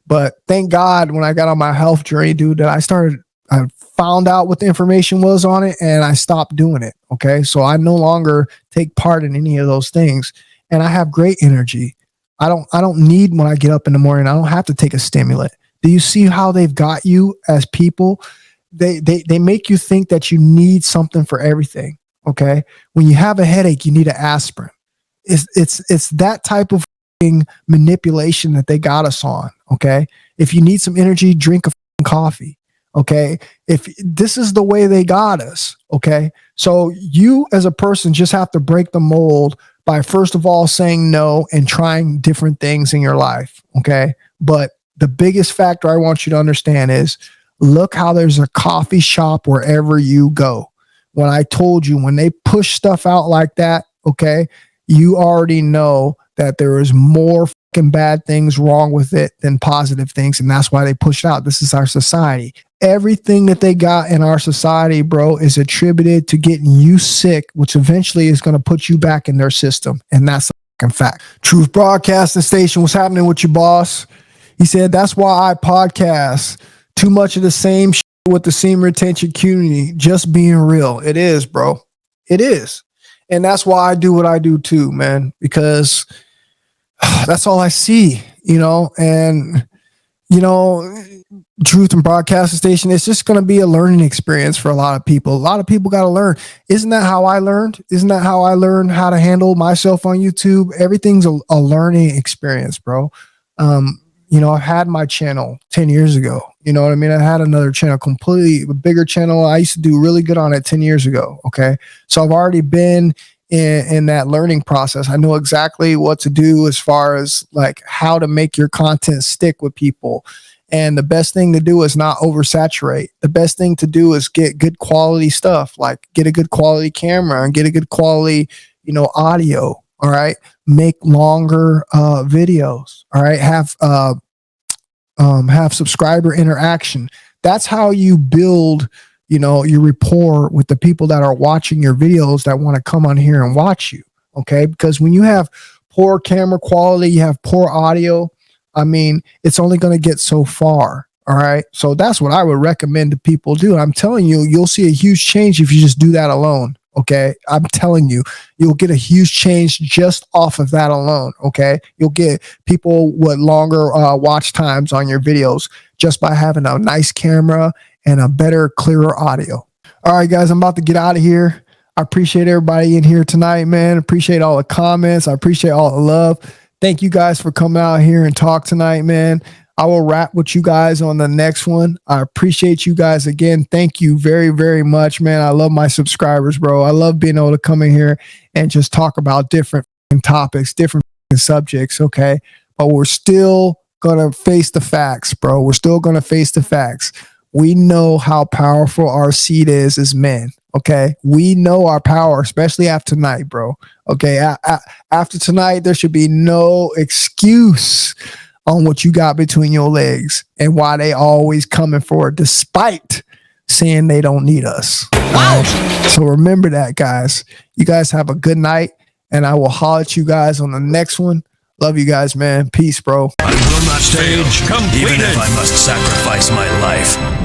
But thank God when I got on my health journey, dude, that I found out what the information was on it and I stopped doing it. Okay. So I no longer take part in any of those things and I have great energy. I don't need, when I get up in the morning, I don't have to take a stimulant. Do you see how they've got you as people? they make you think that you need something for everything. Okay. When you have a headache, you need an aspirin. It's that type of manipulation that they got us on. Okay. If you need some energy, drink a coffee. Okay. If this is the way they got us. Okay. So you as a person just have to break the mold by first of all saying no and trying different things in your life. Okay. But the biggest factor I want you to understand is look how there's a coffee shop wherever you go. When I told you, when they push stuff out like that, okay, you already know that there is more fucking bad things wrong with it than positive things. And that's why they push it out. This is our society. Everything that they got in our society, bro, is attributed to getting you sick, which eventually is going to put you back in their system. And that's a fucking fact. Truth Broadcasting Station, what's happening with your boss? He said, that's why I podcast. Too much of the same shit with the semen retention community. Just being real. It is, bro. It is. And that's why I do what I do too, man, because that's all I see, you know, and, you know, Truth and Broadcasting Station, it's just going to be a learning experience for a lot of people. A lot of people got to learn. Isn't that how I learned? Isn't that how I learned how to handle myself on YouTube? Everything's a learning experience, bro. You know, I had my channel 10 years ago. You know what I mean? I had another channel, completely a bigger channel. I used to do really good on it 10 years ago. Okay. So I've already been in that learning process. I know exactly what to do as far as like how to make your content stick with people. And the best thing to do is not oversaturate. The best thing to do is get good quality stuff, like get a good quality camera and get a good quality, you know, audio. All right. Make longer videos. All right. Have subscriber interaction. That's how you build, you know, your rapport with the people that are watching your videos that want to come on here and watch you. Okay. Because when you have poor camera quality, you have poor audio. I mean, it's only going to get so far. All right. So that's what I would recommend to people do. I'm telling you, you'll see a huge change if you just do that alone. Okay. I'm telling you, you'll get a huge change just off of that alone. Okay. You'll get people with longer watch times on your videos just by having a nice camera and a better, clearer audio. All right, guys, I'm about to get out of here. I appreciate everybody in here tonight, man. Appreciate all the comments. I appreciate all the love. Thank you guys for coming out here and talk tonight, man. I will wrap with you guys on the next one. I appreciate you guys again. Thank you very, very much, man. I love my subscribers, bro. I love being able to come in here and just talk about different topics, different subjects, okay? But we're still going to face the facts, bro. We're still going to face the facts. We know how powerful our seed is as men, okay? We know our power, especially after tonight, bro. Okay, after tonight, there should be no excuse on what you got between your legs and why they always coming for it, despite saying they don't need us. Wow. So remember that, guys. You guys have a good night, and I will holler at you guys on the next one. Love you guys, man. Peace, bro. I will not fail, even if I must sacrifice my life.